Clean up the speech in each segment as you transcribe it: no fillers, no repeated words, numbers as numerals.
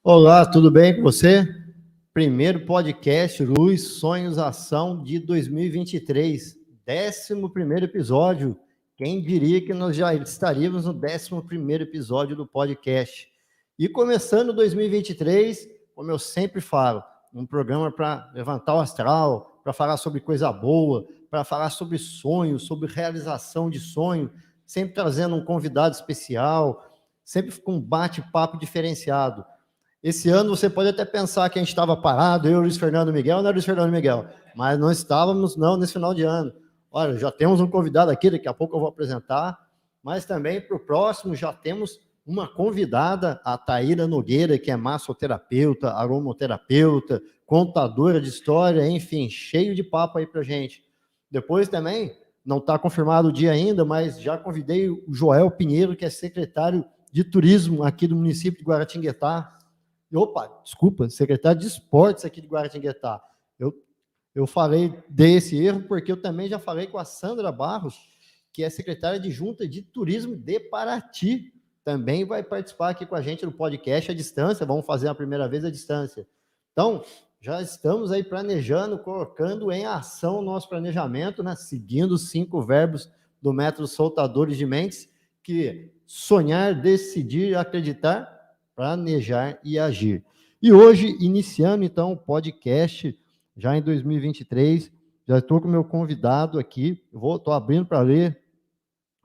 Olá, tudo bem com você? Primeiro podcast Luz, Sonhos, Ação de 2023, 11º episódio. Quem diria que nós já estaríamos no 11º episódio do podcast. E começando 2023, como eu sempre falo, um programa para levantar o astral, para falar sobre coisa boa, para falar sobre sonhos, sobre realização de sonho, sempre trazendo um convidado especial, sempre com um bate-papo diferenciado. Esse ano você pode até pensar que a gente estava parado, eu e o Luiz Fernando Miguel, não era o Luiz Fernando Miguel, mas não estávamos não nesse final de ano. Olha, já temos um convidado aqui, daqui a pouco eu vou apresentar, mas também para o próximo já temos uma convidada, a Taíra Nogueira, que é massoterapeuta, aromoterapeuta, contadora de história, enfim, cheio de papo aí para gente. Depois também, não está confirmado o dia ainda, mas já convidei o Joel Pinheiro, que é secretário de turismo aqui do município de Guaratinguetá. Desculpa, secretário de esportes aqui de Guaratinguetá. Eu falei desse erro porque eu também já falei com a Sandra Barros, que é secretária adjunta de turismo de Paraty. Também vai participar aqui com a gente no podcast à distância, vamos fazer a primeira vez à distância. Então, já estamos aí planejando, colocando em ação o nosso planejamento, né? Seguindo os 5 verbos do método Soltadores de Mentes, que sonhar, decidir, acreditar, planejar e agir. E hoje, iniciando então o podcast, já em 2023, já estou com o meu convidado aqui, estou abrindo para ler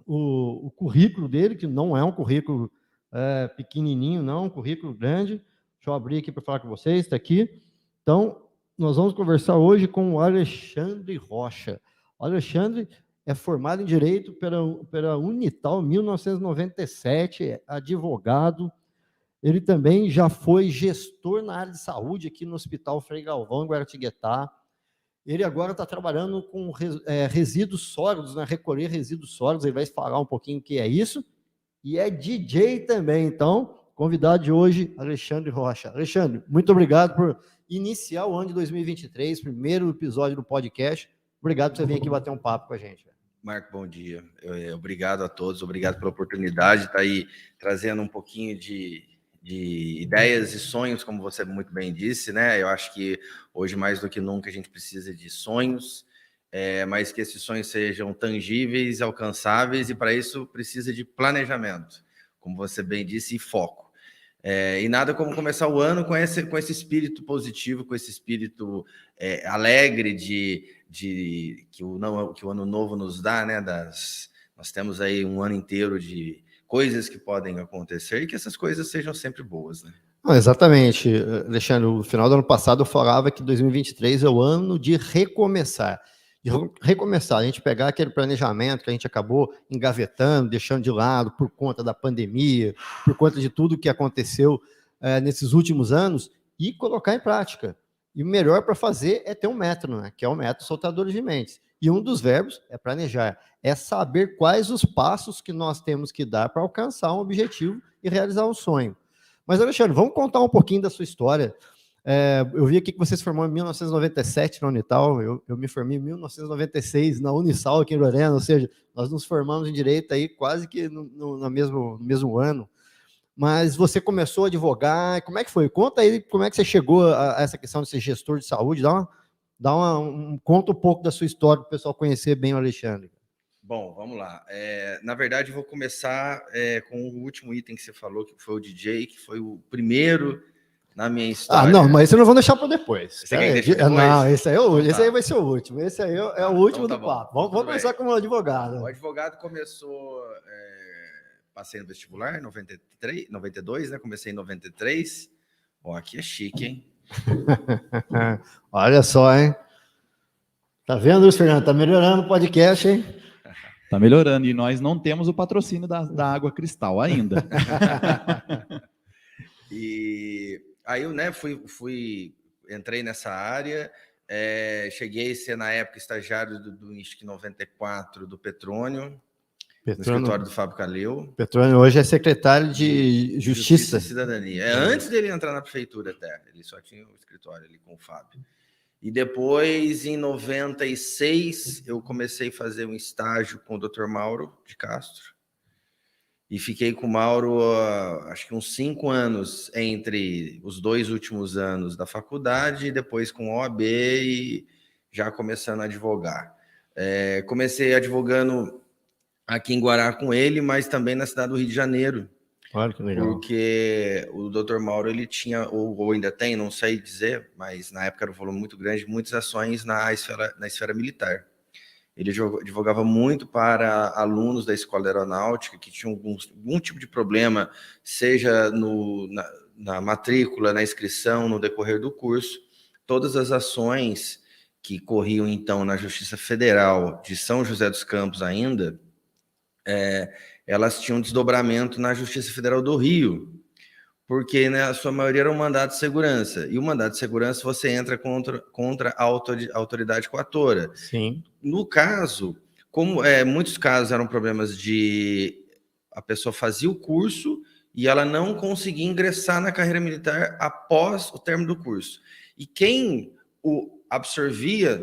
o currículo dele, que não é um currículo pequenininho, não, é um currículo grande. Deixa eu abrir aqui para falar com vocês, está aqui. Então, nós vamos conversar hoje com o Alexandre Rocha. O Alexandre é formado em Direito pela Unital 1997, é advogado. Ele também já foi gestor na área de saúde aqui no Hospital Frei Galvão, em Guaratinguetá. Ele agora está trabalhando com resíduos sólidos, né? Recolher resíduos sólidos. Ele vai falar um pouquinho o que é isso. E é DJ também. Então, convidado de hoje, Alexandre Rocha. Alexandre, muito obrigado por iniciar o ano de 2023, primeiro episódio do podcast. Obrigado por você vir aqui bater um papo com a gente. Marco, bom dia. Obrigado a todos, obrigado pela oportunidade de estar aí trazendo um pouquinho de ideias e sonhos, como você muito bem disse, né? Eu acho que hoje, mais do que nunca, a gente precisa de sonhos, mas que esses sonhos sejam tangíveis, alcançáveis, e para isso precisa de planejamento, como você bem disse, e foco. E nada como começar o ano com esse espírito positivo, com esse espírito alegre que o ano novo nos dá, né? Nós temos aí um ano inteiro de coisas que podem acontecer e que essas coisas sejam sempre boas, né? Não, exatamente, Alexandre. No final do ano passado eu falava que 2023 é o ano de recomeçar. A gente pegar aquele planejamento que a gente acabou engavetando, deixando de lado por conta da pandemia, por conta de tudo que aconteceu nesses últimos anos, e colocar em prática. E o melhor para fazer é ter um método, né? Que é o método Soltadores de Mentes. E um dos verbos é planejar, é saber quais os passos que nós temos que dar para alcançar um objetivo e realizar um sonho. Mas, Alexandre, vamos contar um pouquinho da sua história. Eu vi aqui que você se formou em 1997 na Unital, eu me formei em 1996 na Unisal aqui em Lorena, ou seja, nós nos formamos em Direito aí quase que no mesmo ano. Mas você começou a advogar, como é que foi? Conta aí como é que você chegou a essa questão de ser gestor de saúde, conta um pouco da sua história para o pessoal conhecer bem o Alexandre. Bom, vamos lá. Na verdade, eu vou começar com o último item que você falou, que foi o DJ, que foi o primeiro na minha história. Não, mas isso eu não vou deixar para depois. Você quer que deixe depois? Não, esse aí vai ser o último. Esse aí é o último do papo. Vamos começar como advogado. O advogado começou... Passei no vestibular em 93, 92, né? Comecei em 93. Ó, aqui é chique, hein? Olha só, hein? Tá vendo, Luiz Fernando? Tá melhorando o podcast, hein? Tá melhorando, e nós não temos o patrocínio da Água Cristal ainda. E aí eu, né, entrei nessa área, cheguei a ser, na época, estagiário do INSC 94 do Petrônio, no escritório do Fábio Calil. Petrônio hoje é secretário de Justiça e Cidadania. Antes dele entrar na prefeitura até, ele só tinha o escritório ali com o Fábio. E depois, em 96, eu comecei a fazer um estágio com o Dr. Mauro de Castro. e fiquei com o Mauro, acho que uns 5 anos entre os 2 últimos anos da faculdade, e depois com o OAB e já começando a advogar. Comecei advogando aqui em Guará com ele, mas também na cidade do Rio de Janeiro. Olha que legal. Porque o Dr. Mauro, ele tinha, ou ainda tem, não sei dizer, mas na época era um volume muito grande, muitas ações na esfera militar. Ele advogava muito para alunos da escola aeronáutica que tinham algum tipo de problema, seja na matrícula, na inscrição, no decorrer do curso. Todas as ações que corriam, então, na Justiça Federal de São José dos Campos ainda, elas tinham desdobramento na Justiça Federal do Rio, porque, né, a sua maioria era um mandado de segurança, e o mandado de segurança você entra contra a autoridade coatora. Sim. No caso, como muitos casos eram problemas de a pessoa fazia o curso e ela não conseguia ingressar na carreira militar após o término do curso. E quem o absorvia,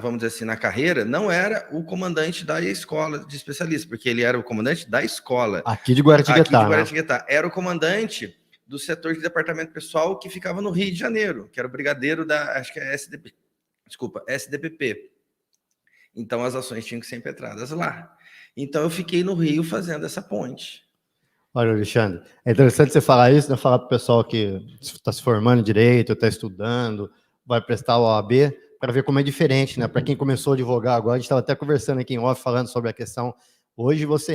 vamos dizer assim, na carreira, não era o comandante da escola de especialista, porque ele era o comandante da escola. Aqui de Guaratinguetá, né? Era o comandante do setor de departamento pessoal que ficava no Rio de Janeiro, que era o brigadeiro acho que é SDPP. Então, as ações tinham que ser impetradas lá. Então, eu fiquei no Rio fazendo essa ponte. Olha, Alexandre, é interessante você falar isso, né? Falar para o pessoal que está se formando em direito, está estudando, vai prestar o OAB, para ver como é diferente, né? Para quem começou a advogar agora, a gente estava até conversando aqui em off, falando sobre a questão. Hoje você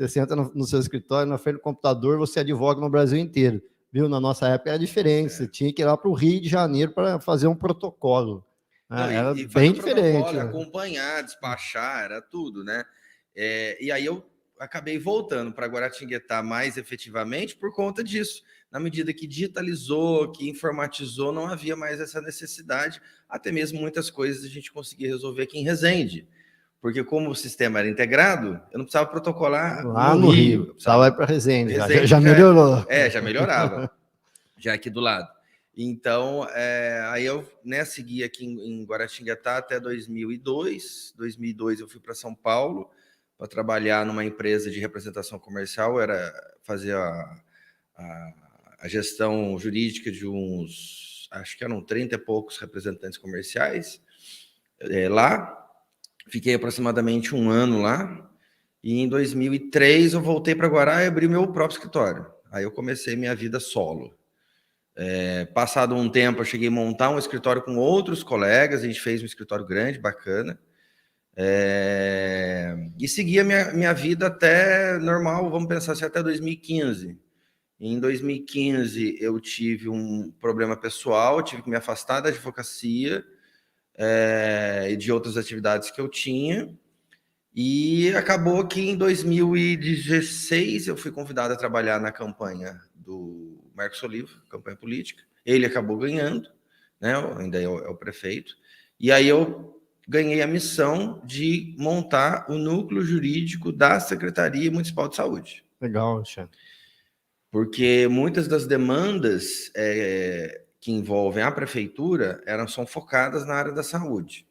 senta no seu escritório, na frente do computador, você advoga no Brasil inteiro. Viu? Na nossa época era diferente, você tinha que ir lá para o Rio de Janeiro para fazer um protocolo. Não, era e bem diferente. Né? Acompanhar, despachar, era tudo, né? E aí eu acabei voltando para Guaratinguetá mais efetivamente por conta disso. Na medida que digitalizou, que informatizou, não havia mais essa necessidade, até mesmo muitas coisas a gente conseguia resolver aqui em Resende. Porque como o sistema era integrado, eu não precisava protocolar lá no Rio. Precisava ir para Resende, já melhorou. Já melhorava, já aqui do lado. Então, aí eu segui aqui em Guaratinguetá até 2002. 2002 eu fui para São Paulo para trabalhar numa empresa de representação comercial, era fazer a gestão jurídica de acho que eram 30 e poucos representantes comerciais lá. Fiquei aproximadamente 1 ano lá, e em 2003 eu voltei para Guará e abri meu próprio escritório. Aí eu comecei minha vida solo. Passado um tempo, eu cheguei a montar um escritório com outros colegas, a gente fez um escritório grande, bacana, e segui a minha vida até normal, vamos pensar assim, até 2015. Em 2015, eu tive um problema pessoal, tive que me afastar da advocacia e de outras atividades que eu tinha, e acabou que em 2016 eu fui convidado a trabalhar na campanha do Marcos Oliva, campanha política. Ele acabou ganhando, né? Ainda é o prefeito. E aí eu ganhei a missão de montar o núcleo jurídico da Secretaria Municipal de Saúde. Legal, Alexandre. Porque muitas das demandas que envolvem a prefeitura são focadas na área da saúde.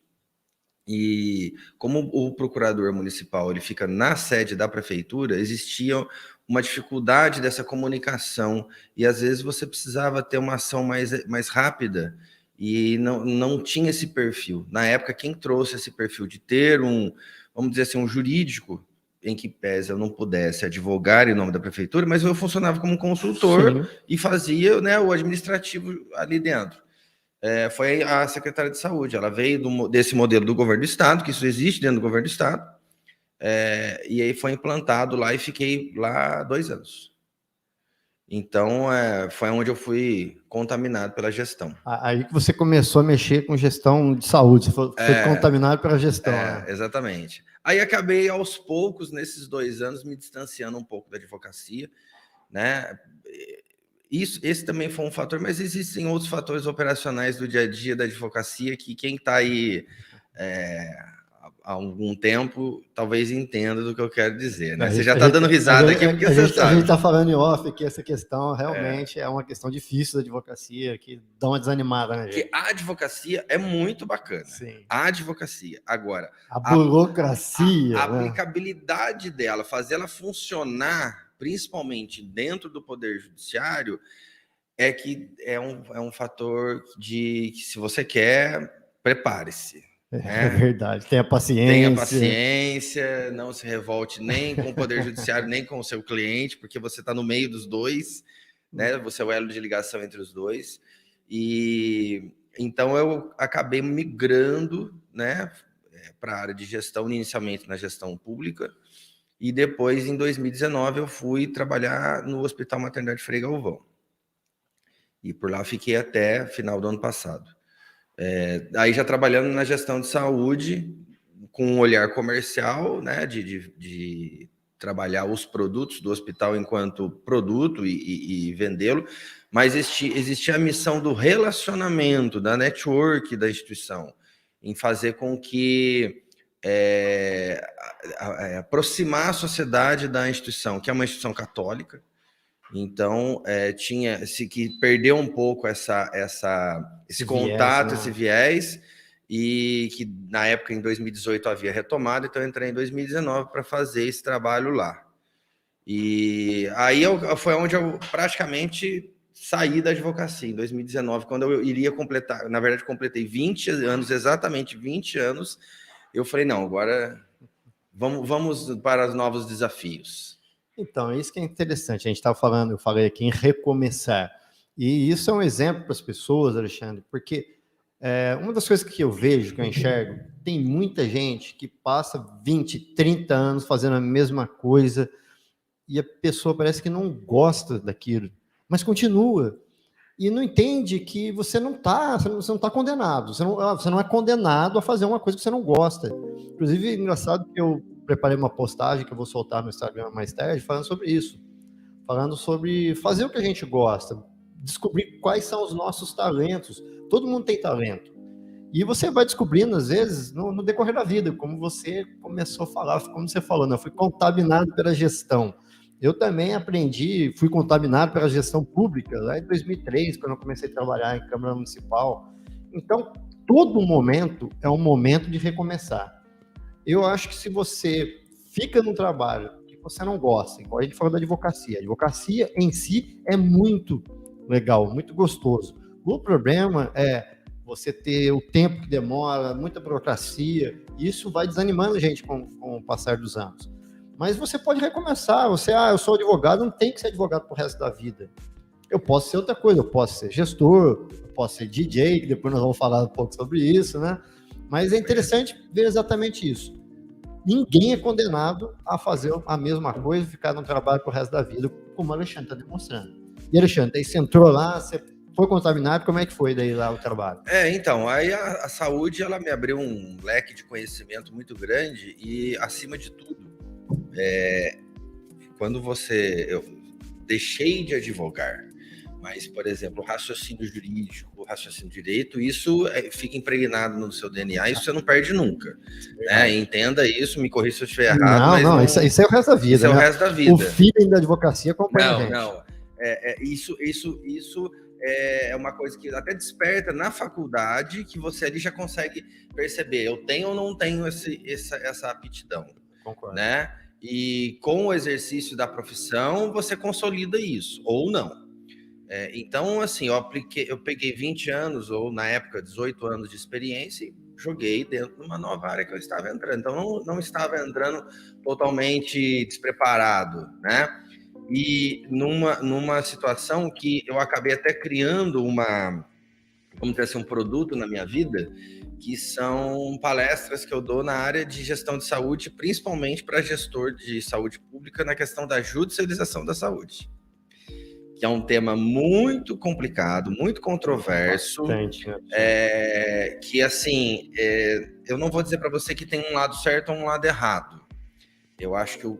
E como o procurador municipal ele fica na sede da prefeitura, existia uma dificuldade dessa comunicação, e às vezes você precisava ter uma ação mais rápida, e não tinha esse perfil. Na época, quem trouxe esse perfil de ter vamos dizer assim, um jurídico, em que pese eu não pudesse advogar em nome da prefeitura, mas eu funcionava como consultor. Sim. E fazia, né, o administrativo ali dentro. Foi a secretária de saúde, ela veio desse modelo do governo do estado, que isso existe dentro do governo do estado, e aí foi implantado lá e fiquei lá 2 anos. Então, foi onde eu fui contaminado pela gestão. Aí que você começou a mexer com gestão de saúde, você foi contaminado pela gestão. Né? Exatamente. Aí acabei, aos poucos, nesses 2 anos, me distanciando um pouco da advocacia, né? Esse também foi um fator, mas existem outros fatores operacionais do dia a dia da advocacia que quem está aí há algum tempo, talvez entenda do que eu quero dizer, né? A Você gente- já a está gente- dando risada aqui porque você a sabe. gente está falando em off que essa questão realmente é uma questão difícil da advocacia, que dá uma desanimada, né, gente? Que a advocacia é muito bacana. Sim. A advocacia. Agora, A burocracia, a né? aplicabilidade dela, fazer ela funcionar, principalmente dentro do Poder Judiciário, é que é um fator de que, se você quer, prepare-se. É verdade. Tenha paciência. Tenha paciência, não se revolte nem com o Poder Judiciário, nem com o seu cliente, porque você está no meio dos dois, né? Você é o elo de ligação entre os dois. E então eu acabei migrando, né, para a área de gestão, inicialmente na gestão pública, e depois, em 2019, eu fui trabalhar no Hospital Maternidade Frei Galvão. E por lá fiquei até final do ano passado. Aí já trabalhando na gestão de saúde, com um olhar comercial, né, de trabalhar os produtos do hospital enquanto produto e vendê-lo, mas existia a missão do relacionamento, da network da instituição, em fazer com que aproximar a sociedade da instituição, que é uma instituição católica. Então, tinha-se que perder um pouco esse contato, viés, né? esse viés, e que na época, em 2018, havia retomado, então eu entrei em 2019 para fazer esse trabalho lá. E aí foi onde eu praticamente saí da advocacia, em 2019, quando eu iria completar, na verdade, completei 20 anos, exatamente 20 anos, eu falei, não, agora vamos para os novos desafios. Então, isso que é interessante. A gente estava falando, eu falei aqui em recomeçar. E isso é um exemplo para as pessoas, Alexandre, porque uma das coisas que eu vejo, que eu enxergo, tem muita gente que passa 20, 30 anos fazendo a mesma coisa e a pessoa parece que não gosta daquilo, mas continua. E não entende que você não está condenado. Você não é condenado a fazer uma coisa que você não gosta. Inclusive, é engraçado que eu preparei uma postagem que eu vou soltar no Instagram mais tarde, falando sobre isso. Falando sobre fazer o que a gente gosta, descobrir quais são os nossos talentos. Todo mundo tem talento. E você vai descobrindo, às vezes, no decorrer da vida, como você começou a falar, como você falou, né? Eu fui contaminado pela gestão. Eu também fui contaminado pela gestão pública, lá em 2003, quando eu comecei a trabalhar em Câmara Municipal. Então, todo momento é um momento de recomeçar. Eu acho que se você fica num trabalho que você não gosta, igual a gente falou da advocacia, a advocacia em si é muito legal, muito gostoso. O problema é você ter o tempo que demora, muita burocracia, e isso vai desanimando a gente com o passar dos anos. Mas você pode recomeçar, eu sou advogado, não tem que ser advogado pro resto da vida. Eu posso ser outra coisa, eu posso ser gestor, eu posso ser DJ, que depois nós vamos falar um pouco sobre isso, né? Mas é interessante ver exatamente isso. Ninguém é condenado a fazer a mesma coisa, ficar no trabalho pro resto da vida, como o Alexandre está demonstrando. E, Alexandre, aí você entrou lá, você foi contaminado, como é que foi daí lá o trabalho? Então, aí a saúde, ela me abriu um leque de conhecimento muito grande e, acima de tudo, quando eu deixei de advogar, mas, por exemplo, raciocínio jurídico, raciocínio de direito, isso fica impregnado no seu DNA, isso você não perde nunca. Né? Entenda isso, me corrija se eu estiver errado. Não, isso é o resto da vida. Isso é o resto da vida. O feeling da advocacia acompanha a gente. Não. Isso é uma coisa que até desperta na faculdade, que você ali já consegue perceber, eu tenho ou não tenho essa aptidão. Concordo. Né? E com o exercício da profissão, você consolida isso, ou não. Então, assim, eu peguei 20 anos, ou na época 18 anos de experiência, e joguei dentro de uma nova área que eu estava entrando. Então, não estava entrando totalmente despreparado, né? E numa situação que eu acabei até criando vamos dizer assim, um produto na minha vida, que são palestras que eu dou na área de gestão de saúde, principalmente para gestor de saúde pública, na questão da judicialização da saúde, que é um tema muito complicado, muito controverso, Bastante, que, assim, eu não vou dizer para você que tem um lado certo ou um lado errado. Eu acho que o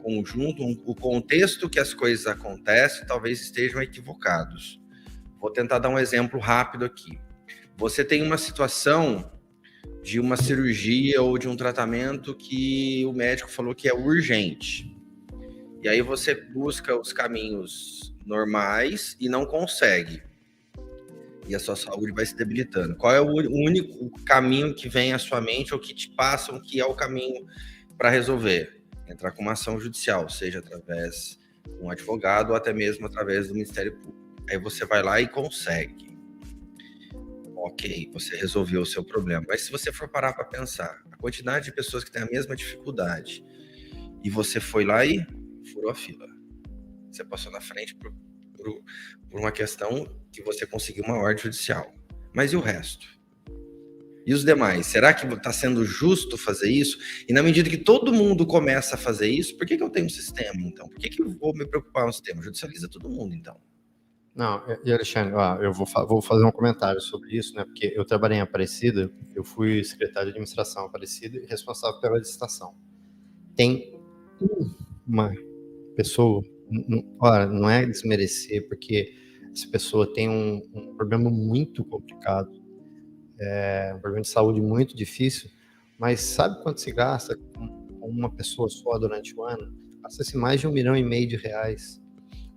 conjunto, o contexto que as coisas acontecem, talvez estejam equivocados. Vou tentar dar um exemplo rápido aqui. Você tem uma situação de uma cirurgia ou de um tratamento que o médico falou que é urgente. E aí você busca os caminhos normais e não consegue. E a sua saúde vai se debilitando. Qual é o único caminho que vem à sua mente ou que te passam que é o caminho para resolver? Entrar com uma ação judicial, seja através de um advogado ou até mesmo através do Ministério Público. Aí você vai lá e consegue. Ok, você resolveu o seu problema. Mas se você for parar para pensar, a quantidade de pessoas que têm a mesma dificuldade e você foi lá e furou a fila. Você passou na frente por uma questão que você conseguiu uma ordem judicial. Mas e o resto? E os demais? Será que está sendo justo fazer isso? E na medida que todo mundo começa a fazer isso, por que eu tenho um sistema, então? Por que eu vou me preocupar com o sistema? Judicializa todo mundo, então. Não, e Alexandre, eu vou fazer um comentário sobre isso, né? Porque eu trabalhei em Aparecida, eu fui secretário de administração Aparecida e responsável pela licitação. Tem uma pessoa, olha, não é desmerecer, porque essa pessoa tem um problema muito complicado, um problema de saúde muito difícil, mas sabe quanto se gasta com uma pessoa só durante o ano? Gasta-se mais de R$1,5 milhão.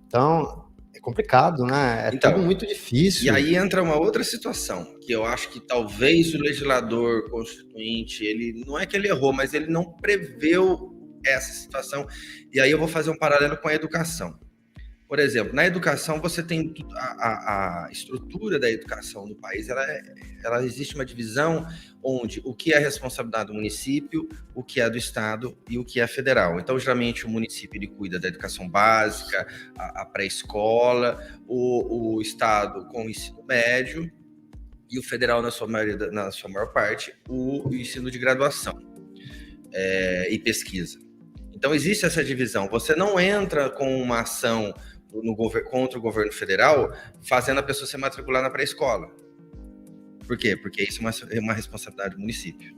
Então, é complicado, né? Tudo muito difícil. E aí entra uma outra situação, que eu acho que talvez o legislador constituinte, ele não é que ele errou, mas ele não preveu essa situação. E aí eu vou fazer um paralelo com a educação. Por exemplo, na educação você tem a estrutura da educação do país, ela existe uma divisão onde o que é responsabilidade do município, o que é do estado e o que é federal. Então, geralmente o município ele cuida da educação básica, a pré-escola, o estado com o ensino médio e o federal na sua maior parte o ensino de graduação e pesquisa. Então existe essa divisão. Você não entra com uma ação contra o governo federal, fazendo a pessoa se matricular na pré-escola. Por quê? Porque isso é uma responsabilidade do município.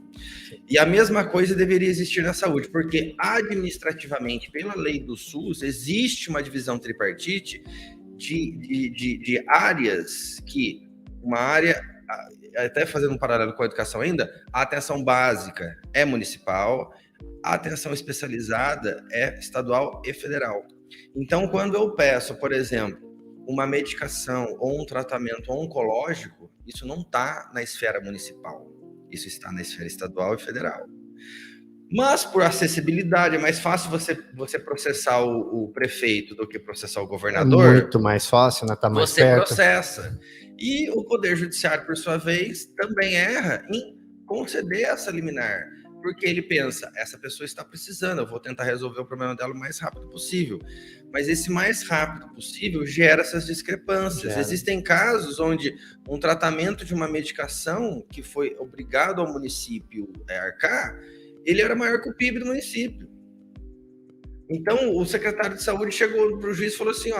E a mesma coisa deveria existir na saúde, porque administrativamente, pela lei do SUS, existe uma divisão tripartite de áreas que uma área, até fazendo um paralelo com a educação ainda, a atenção básica é municipal, a atenção especializada é estadual e federal. Então, quando eu peço, por exemplo, uma medicação ou um tratamento oncológico, isso não está na esfera municipal, isso está na esfera estadual e federal. Mas, por acessibilidade, é mais fácil você processar o prefeito do que processar o governador. É muito mais fácil, né? Tá mais você perto. Processa. E o Poder Judiciário, por sua vez, também erra em conceder essa liminar. Porque ele pensa, essa pessoa está precisando, eu vou tentar resolver o problema dela o mais rápido possível. Mas esse mais rápido possível gera essas discrepâncias. Existem casos onde um tratamento de uma medicação que foi obrigado ao município a arcar, ele era maior que o PIB do município. Então, o secretário de saúde chegou para o juiz e falou assim,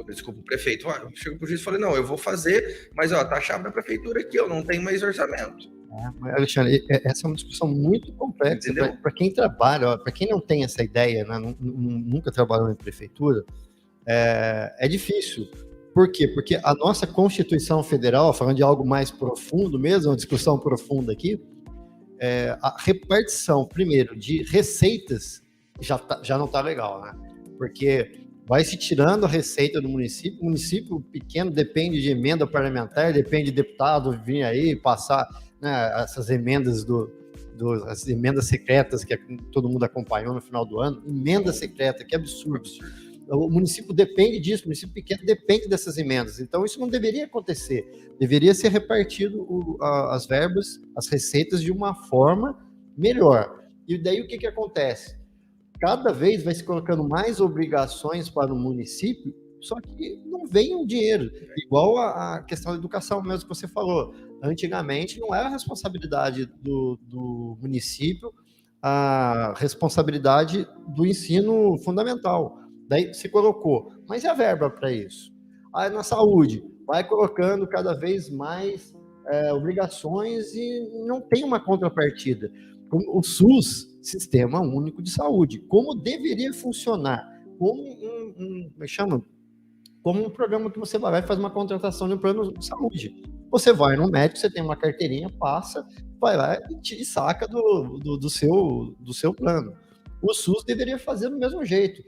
desculpa, o prefeito, chegou para o juiz e falou, não, eu vou fazer, mas tá a chave da prefeitura aqui, eu não tenho mais orçamento. Alexandre, essa é uma discussão muito complexa para quem trabalha, para quem não tem essa ideia, né, nunca trabalhou em prefeitura, é difícil. Por quê? Porque a nossa Constituição Federal, falando de algo mais profundo mesmo, uma discussão profunda aqui, a repartição, primeiro, de receitas já não está legal, né? Porque vai se tirando a receita do município, o município pequeno depende de emenda parlamentar, depende de deputado vir aí passar, né, essas emendas as emendas secretas que todo mundo acompanhou no final do ano, emenda secreta, que absurdo. O município depende disso, o município pequeno depende dessas emendas, então isso não deveria acontecer, deveria ser repartido as verbas, as receitas de uma forma melhor. E daí o que acontece? Cada vez vai se colocando mais obrigações para o município, só que não vem o dinheiro. Igual a questão da educação mesmo que você falou. Antigamente não era a responsabilidade do município, a responsabilidade do ensino fundamental. Daí se colocou, mas e a verba para isso? Aí na saúde, vai colocando cada vez mais obrigações e não tem uma contrapartida. O SUS, Sistema Único de Saúde, como deveria funcionar, como como um programa que você vai lá e faz uma contratação de um plano de saúde. Você vai no médico, você tem uma carteirinha, passa, vai lá e te saca do seu plano. O SUS deveria fazer do mesmo jeito.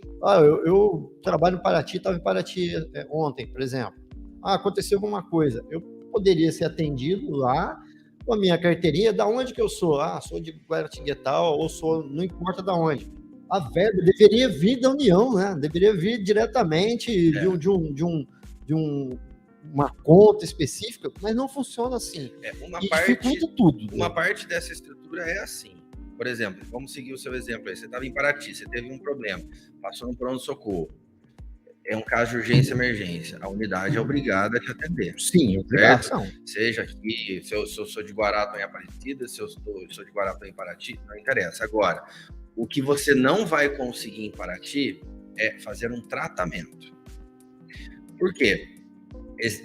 Eu trabalho em Paraty, estava em Paraty ontem, por exemplo. Aconteceu alguma coisa. Eu poderia ser atendido lá com a minha carteirinha. Da onde que eu sou? Sou de Guaratinguetá, ou sou, não importa da onde. A verba deveria vir da União, né? Deveria vir diretamente de uma conta específica, mas não funciona assim. Dificulta tudo. Uma parte dessa estrutura é assim. Por exemplo, vamos seguir o seu exemplo aí. Você estava em Paraty, você teve um problema, passou no pronto-socorro. É um caso de urgência e emergência. A unidade é obrigada a te atender. Sim, obrigação. Seja aqui, se eu sou de Guará, em Aparecida, se eu sou de Guará, em Paraty, não interessa. Agora, o que você não vai conseguir em Paraty é fazer um tratamento. Por quê?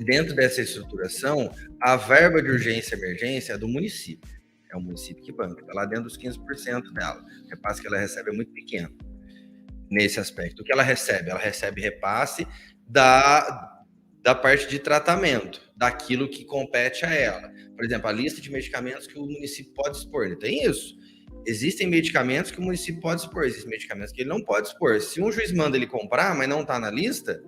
Dentro dessa estruturação, a verba de urgência e emergência é do município. É o município que banca, está lá dentro dos 15% dela. O repasse que ela recebe é muito pequeno nesse aspecto. O que ela recebe? Ela recebe repasse da parte de tratamento, daquilo que compete a ela. Por exemplo, a lista de medicamentos que o município pode expor. Não tem isso? Existem medicamentos que o município pode expor, existem medicamentos que ele não pode expor. Se um juiz manda ele comprar, mas não está na lista,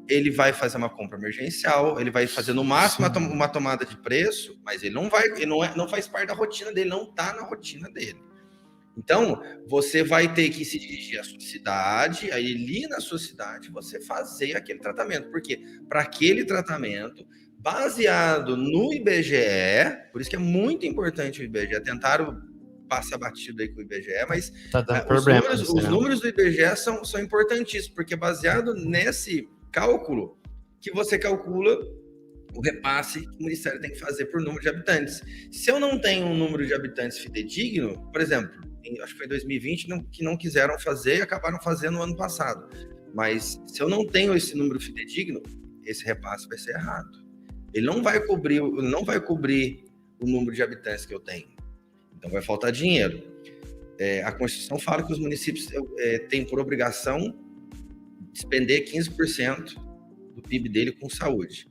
ele vai fazer uma compra emergencial, ele vai fazer no máximo uma tomada de preço, mas ele não faz parte da rotina dele, não está na rotina dele. Então, você vai ter que se dirigir à sua cidade, aí ali na sua cidade você fazer aquele tratamento. Por quê? Para aquele tratamento, baseado no IBGE, por isso que é muito importante o IBGE, tentaram passar batido aí com o IBGE, mas os números do IBGE são importantíssimos, porque baseado nesse cálculo que você calcula o repasse que o Ministério tem que fazer por número de habitantes. Se eu não tenho um número de habitantes fidedigno, por exemplo, acho que foi em 2020 que não quiseram fazer e acabaram fazendo no ano passado. Mas se eu não tenho esse número fidedigno, esse repasse vai ser errado. Ele não vai cobrir o número de habitantes que eu tenho. Então vai faltar dinheiro. A Constituição fala que os municípios têm por obrigação despender 15% do PIB dele com saúde.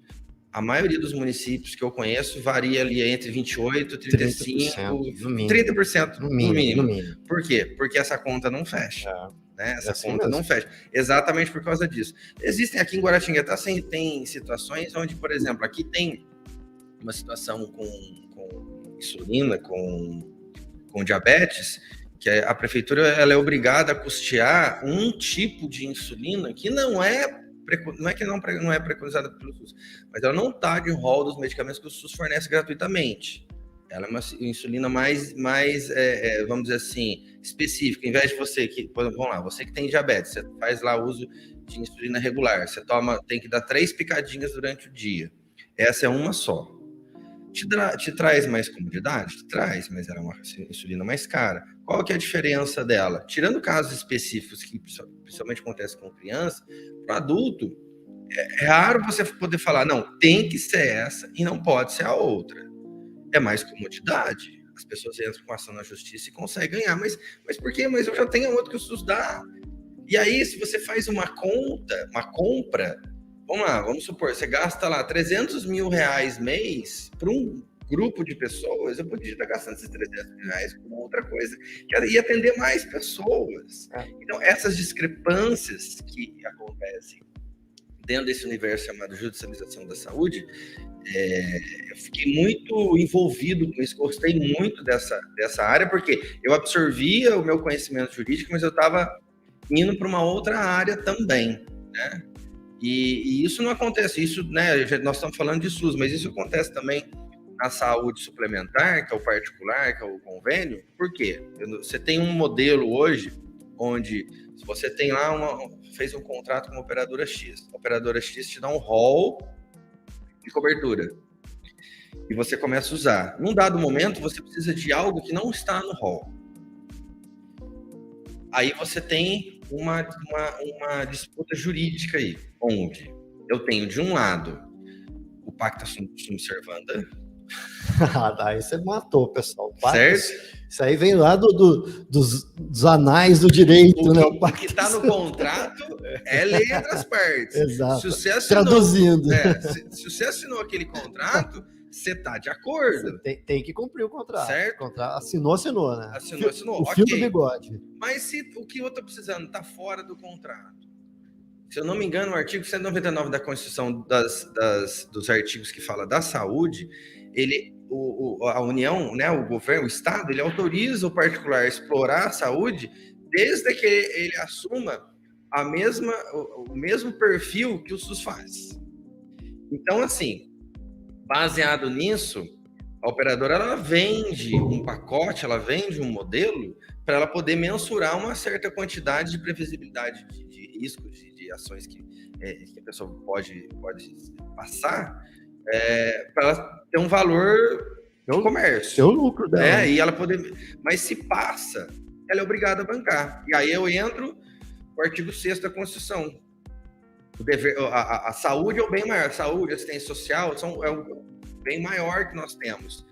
A maioria dos municípios que eu conheço varia ali entre 28%, 35%, 30% no mínimo. Por quê? Porque essa conta não fecha. Essa conta não fecha. Exatamente por causa disso. Existem aqui em Guaratinguetá, tem situações onde, por exemplo, aqui tem uma situação com insulina, com diabetes, que a prefeitura ela é obrigada a custear um tipo de insulina que não é preconizada pelo SUS, mas ela não está de rol dos medicamentos que o SUS fornece gratuitamente. Ela é uma insulina mais vamos dizer assim, específica. Em vez de você você que tem diabetes, você faz lá uso de insulina regular, você tem que dar 3 picadinhas durante o dia. Essa é uma só. Te traz mais comodidade? Traz, mas ela é uma insulina mais cara. Qual que é a diferença dela? Tirando casos específicos que principalmente acontece com criança, para adulto, é raro você poder falar, não, tem que ser essa e não pode ser a outra. É mais comodidade. As pessoas entram com ação na justiça e conseguem ganhar. Mas por quê? Mas eu já tenho outro que o SUS dá. E aí, se você faz uma compra, vamos lá, vamos supor, você gasta lá 300 mil reais mês para um grupo de pessoas, eu podia estar gastando esses 300 mil reais com outra coisa, que ia atender mais pessoas. Então, essas discrepâncias que acontecem dentro desse universo chamado judicialização da saúde, eu fiquei muito envolvido com isso, gostei muito dessa área, porque eu absorvia o meu conhecimento jurídico, mas eu estava indo para uma outra área também, né? E isso não acontece, nós estamos falando de SUS, mas isso acontece também na saúde suplementar, que é o particular, que é o convênio. Por quê? Você tem um modelo hoje, onde se você tem lá fez um contrato com a operadora X, a operadora X te dá um rol de cobertura, e você começa a usar. Num dado momento, você precisa de algo que não está no rol. Aí você tem uma disputa jurídica aí, onde eu tenho, de um lado, o pacta sunt servanda, Daí você matou, pessoal. Certo? Isso aí vem lá dos anais do direito, né? O que está no contrato é lei entre as partes. Exato. Se você assinou, Traduzindo. Se você assinou aquele contrato, você está de acordo. Tem que cumprir o contrato. Certo? Assinou, né? Assinou. O fio do bigode. Mas se o que eu estou precisando está fora do contrato, se eu não me engano, o artigo 199 da Constituição, dos artigos que fala da saúde, a União, né, o governo, o Estado, ele autoriza o particular a explorar a saúde desde que ele assuma o mesmo perfil que o SUS faz. Então, assim, baseado nisso, a operadora ela vende um pacote, ela vende um modelo para ela poder mensurar uma certa quantidade de previsibilidade de riscos, de ações que a pessoa pode passar, para ela ter um valor de comércio. Seu lucro dela. E ela poder. Mas se passa, ela é obrigada a bancar. E aí eu entro no artigo 6º da Constituição. A saúde é o bem maior. A saúde, a assistência social é o bem maior que nós temos.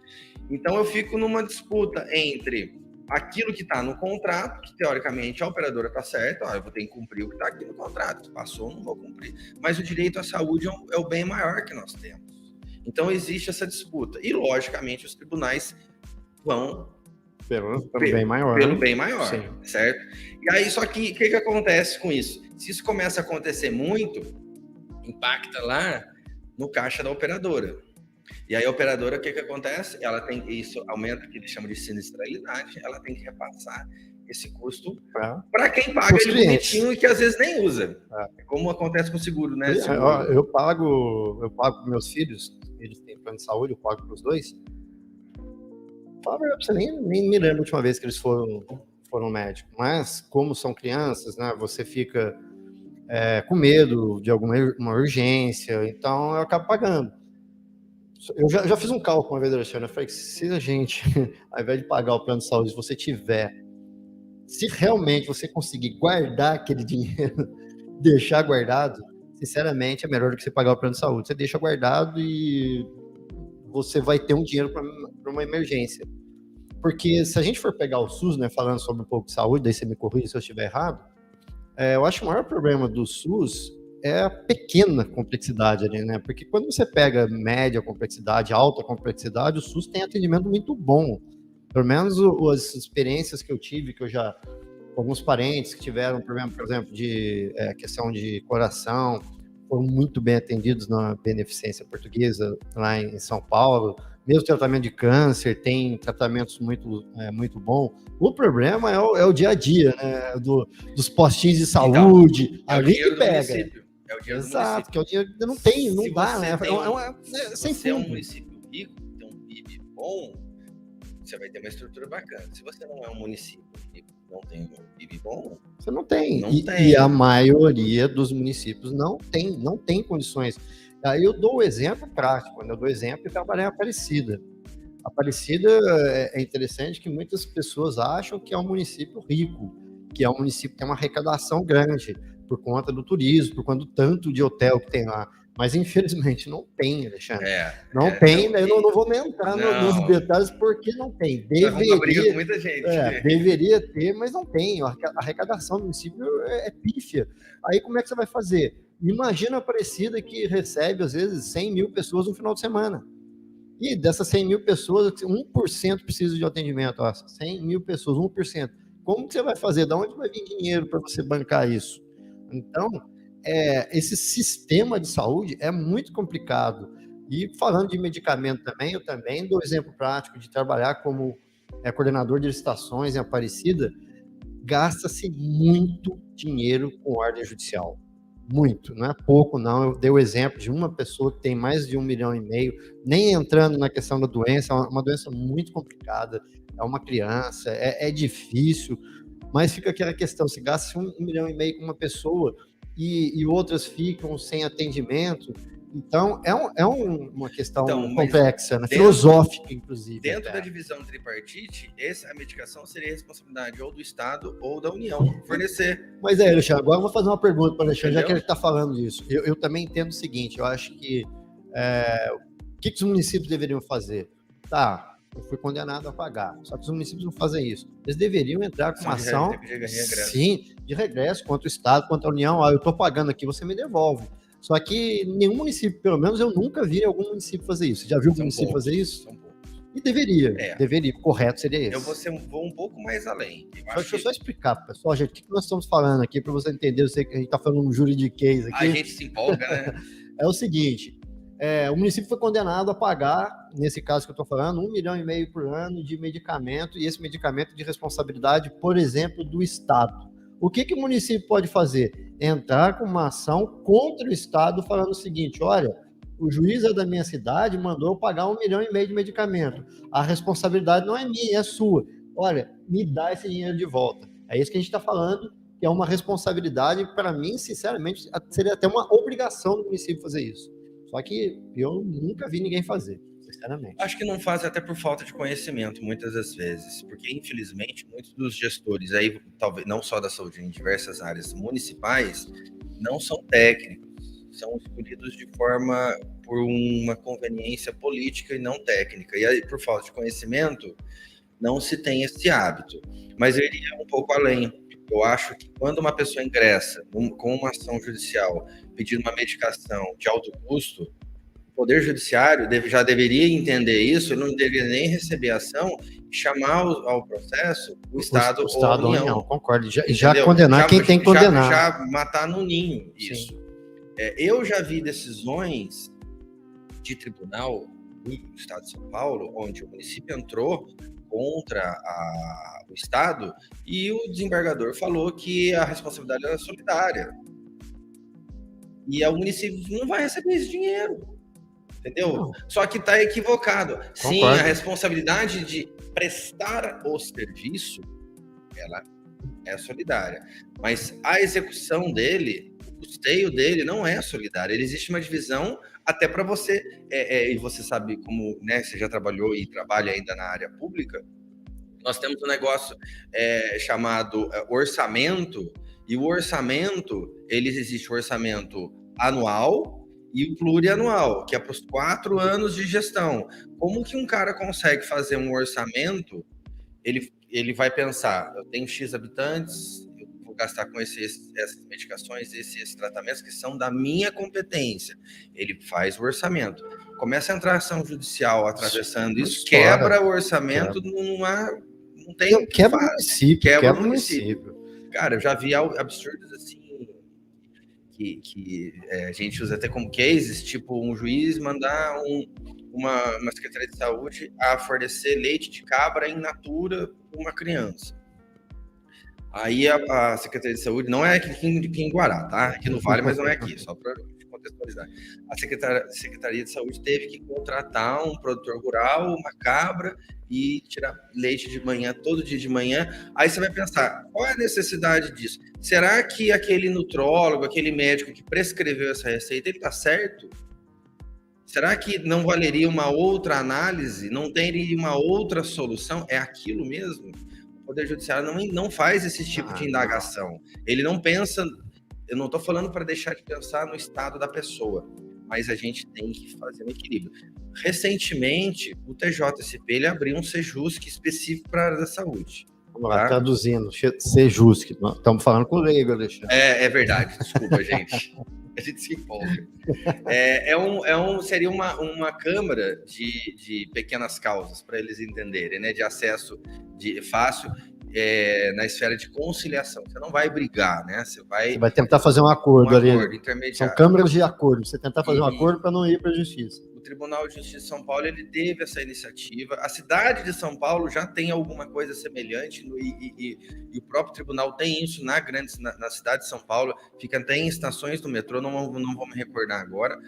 Então eu fico numa disputa entre aquilo que está no contrato, que teoricamente a operadora está certa, eu vou ter que cumprir o que está aqui no contrato, passou, não vou cumprir. Mas o direito à saúde é o bem maior que nós temos. Então existe essa disputa. E, logicamente, os tribunais vão pelo bem maior. Pelo bem maior, sim, certo? E aí, só que o que acontece com isso? Se isso começa a acontecer muito, impacta lá no caixa da operadora. E aí a operadora, o que acontece? Ela tem, isso aumenta o que eles chamam de sinistralidade, ela tem que repassar esse custo para quem paga ele bonitinho e que às vezes nem usa. Como acontece com o seguro, né? Eu pago para meus filhos, eles têm plano de saúde, eu pago para os dois. Fala a verdade pra você, nem me lembro a última vez que eles foram no médico. Mas, como são crianças, né, você fica com medo de uma urgência, então eu acabo pagando. Eu já fiz um cálculo uma vez, Alexandre, eu falei que se a gente, ao invés de pagar o plano de saúde, se realmente você conseguir guardar aquele dinheiro, deixar guardado, sinceramente é melhor do que você pagar o plano de saúde. Você deixa guardado e você vai ter um dinheiro para uma emergência. Porque se a gente for pegar o SUS, né, falando sobre um pouco de saúde, daí você me corrige se eu estiver errado, eu acho que o maior problema do SUS é a pequena complexidade ali, né? Porque quando você pega média complexidade, alta complexidade, o SUS tem atendimento muito bom. Pelo menos as experiências que eu tive, alguns parentes que tiveram problema, por exemplo, de questão de coração, foram muito bem atendidos na Beneficência Portuguesa, lá em São Paulo. Mesmo tratamento de câncer, tem tratamentos muito bons. O problema é o dia a dia, né? Dos postinhos de saúde, então, ali que pega. É o dinheiro Exato, do município. que é o dinheiro que não tem, não dá, né? Se você é um município rico, tem um PIB bom, você vai ter uma estrutura bacana. Se você não é um município rico, não tem um PIB bom, você não tem. Tem. E a maioria dos municípios não tem condições. Aí eu dou o exemplo prático, quando eu dou exemplo, eu trabalhei em Aparecida. Aparecida é interessante que muitas pessoas acham que é um município rico, que é um município que tem uma arrecadação grande por conta do turismo, por conta do tanto de hotel que tem lá. Mas, infelizmente, não tem, Alexandre. Não tem, eu não vou nem entrar nos detalhes porque não tem. Deveria, com muita gente. Deveria ter, mas não tem. A arrecadação do município é pífia. Aí, como é que você vai fazer? Imagina a Aparecida que recebe, às vezes, 100 mil pessoas no final de semana. E dessas 100 mil pessoas, 1% precisa de atendimento. 100 mil pessoas, 1%. Como que você vai fazer? Da onde vai vir dinheiro para você bancar isso? Então, esse sistema de saúde é muito complicado. E falando de medicamento também, eu também dou exemplo prático de trabalhar como coordenador de licitações em Aparecida. Gasta-se muito dinheiro com ordem judicial. Muito, não é pouco não. Eu dei o exemplo de uma pessoa que tem mais de 1,5 milhão, nem entrando na questão da doença, é uma doença muito complicada, é uma criança, é difícil, mas fica aquela questão, se gasta 1,5 milhão com uma pessoa e outras ficam sem atendimento, então é uma questão complexa, né? Filosófica, inclusive. Dentro da divisão tripartite, a medicação seria responsabilidade ou do Estado ou da União fornecer. Mas Alexandre, agora eu vou fazer uma pergunta para o Alexandre, já que ele está falando disso. Eu também entendo o seguinte, eu acho que O que os municípios deveriam fazer? Tá, eu fui condenado a pagar, só que os municípios não fazem isso. Eles deveriam entrar com uma ação, sim, de regresso contra o Estado, contra a União. Eu estou pagando aqui, você me devolve. Só que nenhum município, pelo menos eu nunca vi algum município fazer isso. Você já viu algum município fazer isso? São poucos. E deveria, correto seria esse. Eu vou um pouco mais além. Deixa eu só explicar pro pessoal, gente, o que nós estamos falando aqui, para você entender. Eu sei que a gente está falando um juridiquês aqui. A gente se empolga, né? É o seguinte, o município foi condenado a pagar, nesse caso que eu estou falando, 1,5 milhão por ano de medicamento, e esse medicamento de responsabilidade, por exemplo, do Estado. O que o município pode fazer? Entrar com uma ação contra o Estado, falando o seguinte: olha, o juiz da minha cidade mandou eu pagar 1,5 milhão de medicamento. A responsabilidade não é minha, é sua. Olha, me dá esse dinheiro de volta. É isso que a gente está falando, que é uma responsabilidade. Para mim, sinceramente, seria até uma obrigação do município fazer isso. Só que eu nunca vi ninguém fazer, sinceramente. Acho que não fazem até por falta de conhecimento, muitas das vezes, porque, infelizmente, muitos dos gestores, aí, talvez não só da saúde, em diversas áreas municipais, não são técnicos, são escolhidos de forma por uma conveniência política e não técnica. E aí, por falta de conhecimento, não se tem esse hábito. Mas eu iria um pouco além. Eu acho que quando uma pessoa ingressa com uma ação judicial pedindo uma medicação de alto custo, o Poder Judiciário já deveria entender isso, ele não deveria nem receber a ação e chamar ao processo o Estado ou a União. Concordo. Já condenar quem tem que condenar. Já matar no ninho isso. Eu já vi decisões de tribunal no Estado de São Paulo, onde o município entrou contra o Estado e o desembargador falou que a responsabilidade era solidária. E o município não vai receber esse dinheiro. Entendeu? Não. Só que está equivocado. Concordo. Sim, a responsabilidade de prestar o serviço, ela é solidária. Mas a execução dele, o custeio dele não é solidário. Ele existe uma divisão até para você, e você sabe como, né, você já trabalhou e trabalha ainda na área pública, nós temos um negócio chamado orçamento, e o orçamento, existe o orçamento anual e o plurianual, que é para os 4 anos de gestão. Como que um cara consegue fazer um orçamento? Ele vai pensar, eu tenho X habitantes, eu vou gastar com essas medicações, esses tratamentos que são da minha competência. Ele faz o orçamento. Começa a entrar ação judicial atravessando isso, quebra o orçamento numa... Não tem quebra o município. Quebra o município. Cara, eu já vi absurdos assim, que a gente usa até como cases, tipo um juiz mandar uma Secretaria de Saúde a fornecer leite de cabra in natura para uma criança. Aí a Secretaria de Saúde, não é aqui em Guará, tá? Aqui no Vale, mas não é aqui, só para contextualizar. A Secretaria de Saúde teve que contratar um produtor rural, uma cabra, e tirar leite de manhã, todo dia de manhã. Aí você vai pensar, qual é a necessidade disso? Será que aquele nutrólogo, aquele médico que prescreveu essa receita, ele está certo? Será que não valeria uma outra análise? Não teria uma outra solução? É aquilo mesmo? O Poder Judiciário não faz esse tipo de indagação. Ele não pensa... Eu não estou falando para deixar de pensar no estado da pessoa, mas a gente tem que fazer um equilíbrio. Recentemente, o TJSP ele abriu um Sejusc específico para a área da saúde. Vamos lá, traduzindo, Sejusc. Estamos falando com o leigo, Alexandre. É verdade, desculpa, gente. A gente se empolga. Seria uma câmara de pequenas causas, para eles entenderem, né? De acesso fácil na esfera de conciliação. Você não vai brigar, né? Você vai tentar fazer um acordo ali. Intermediário. São câmaras de acordo. Você tentar fazer um acordo para não ir para a justiça. O Tribunal de Justiça de São Paulo ele teve essa iniciativa. A cidade de São Paulo já tem alguma coisa semelhante e o próprio tribunal tem isso na cidade de São Paulo. Fica até em estações do metrô, não vou me recordar agora,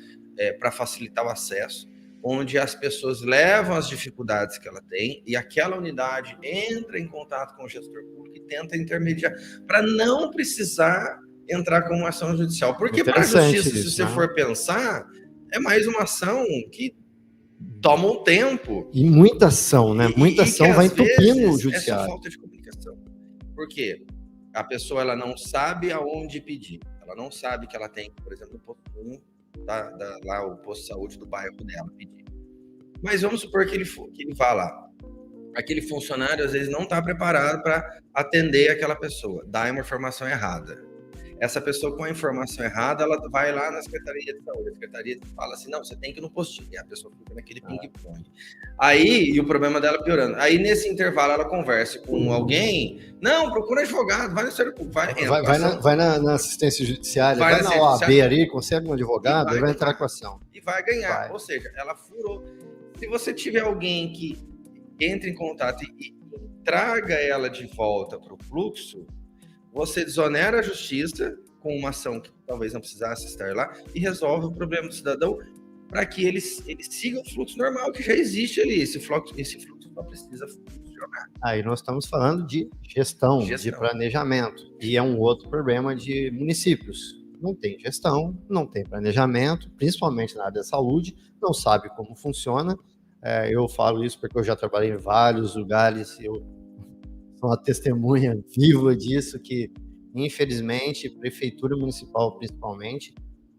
para facilitar o acesso, onde as pessoas levam as dificuldades que ela tem e aquela unidade entra em contato com o gestor público e tenta intermediar para não precisar entrar com uma ação judicial. Porque para a justiça, se você for pensar, é mais uma ação que toma um tempo. E muita ação, né? Muita ação vai entupindo o judiciário. É só falta de comunicação. Por quê? A pessoa ela não sabe aonde pedir. Ela não sabe que ela tem, por exemplo, o posto 1, lá o posto de saúde do bairro dela pedir. Mas vamos supor que ele vá lá. Aquele funcionário, às vezes, não está preparado para atender aquela pessoa, dá uma informação errada. Essa pessoa com a informação errada, ela vai lá na Secretaria de Saúde, a Secretaria fala assim, não, você tem que ir no postinho, e a pessoa fica naquele ping-pong. Aí, e o problema dela piorando, aí nesse intervalo ela conversa com alguém, não, procura advogado, vai no Ministério Público, vai na assistência judiciária, vai na OAB ali, consegue um advogado e vai entrar com a ação. E vai ganhar, ou seja, ela furou. Se você tiver alguém que entre em contato e traga ela de volta para o fluxo, você desonera a justiça com uma ação que talvez não precisasse estar lá e resolve o problema do cidadão para que ele siga o fluxo normal que já existe ali. Esse fluxo só precisa funcionar. Aí nós estamos falando de gestão, de planejamento. E é um outro problema de municípios. Não tem gestão, não tem planejamento, principalmente na área da saúde, não sabe como funciona. Eu falo isso porque eu já trabalhei em vários lugares, eu sou uma testemunha viva disso, que infelizmente prefeitura municipal principalmente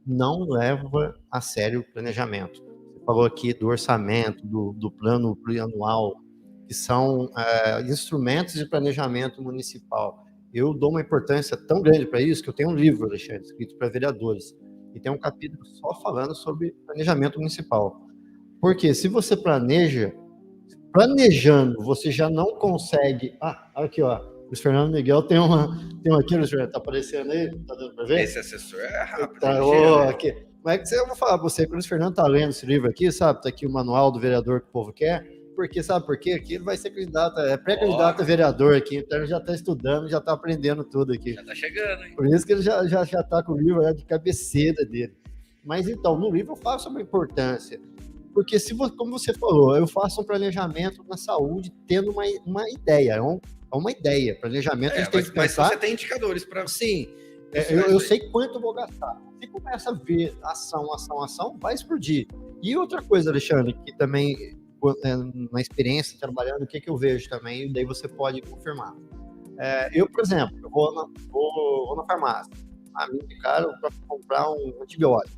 não leva a sério o planejamento. Você falou aqui do orçamento, do plano plurianual, que são instrumentos de planejamento municipal. Eu dou uma importância tão grande para isso que eu tenho um livro, Alexandre, escrito para vereadores, e tem um capítulo só falando sobre planejamento municipal. Porque se você planejando, você já não consegue... aqui, ó. O Fernando Miguel tem um aqui, Luiz Fernando, tá aparecendo aí? Tá dando para ver? Esse assessor é rápido. Aqui. Como é que eu vou falar para você que o Luiz Fernando tá lendo esse livro aqui, sabe? Tá aqui o manual do vereador que o povo quer. Porque, sabe por quê? Aqui ele vai ser candidato, pré-candidato a vereador aqui, então ele já tá estudando, já tá aprendendo tudo aqui. Já tá chegando, hein? Por isso que ele já tá com o livro de cabeceira dele. Mas então, no livro eu falo sobre a importância. Porque, como você falou, eu faço um planejamento na saúde tendo uma ideia. É uma ideia. Planejamento a gente tem que pensar. Mas você tem indicadores para... Sim. Eu sei quanto eu vou gastar. Se começa a ver ação, vai explodir. E outra coisa, Alexandre, que também, na experiência trabalhando, o que eu vejo também, e daí você pode confirmar. Eu, por exemplo, eu vou na farmácia. Me indicaram para comprar um antibiótico.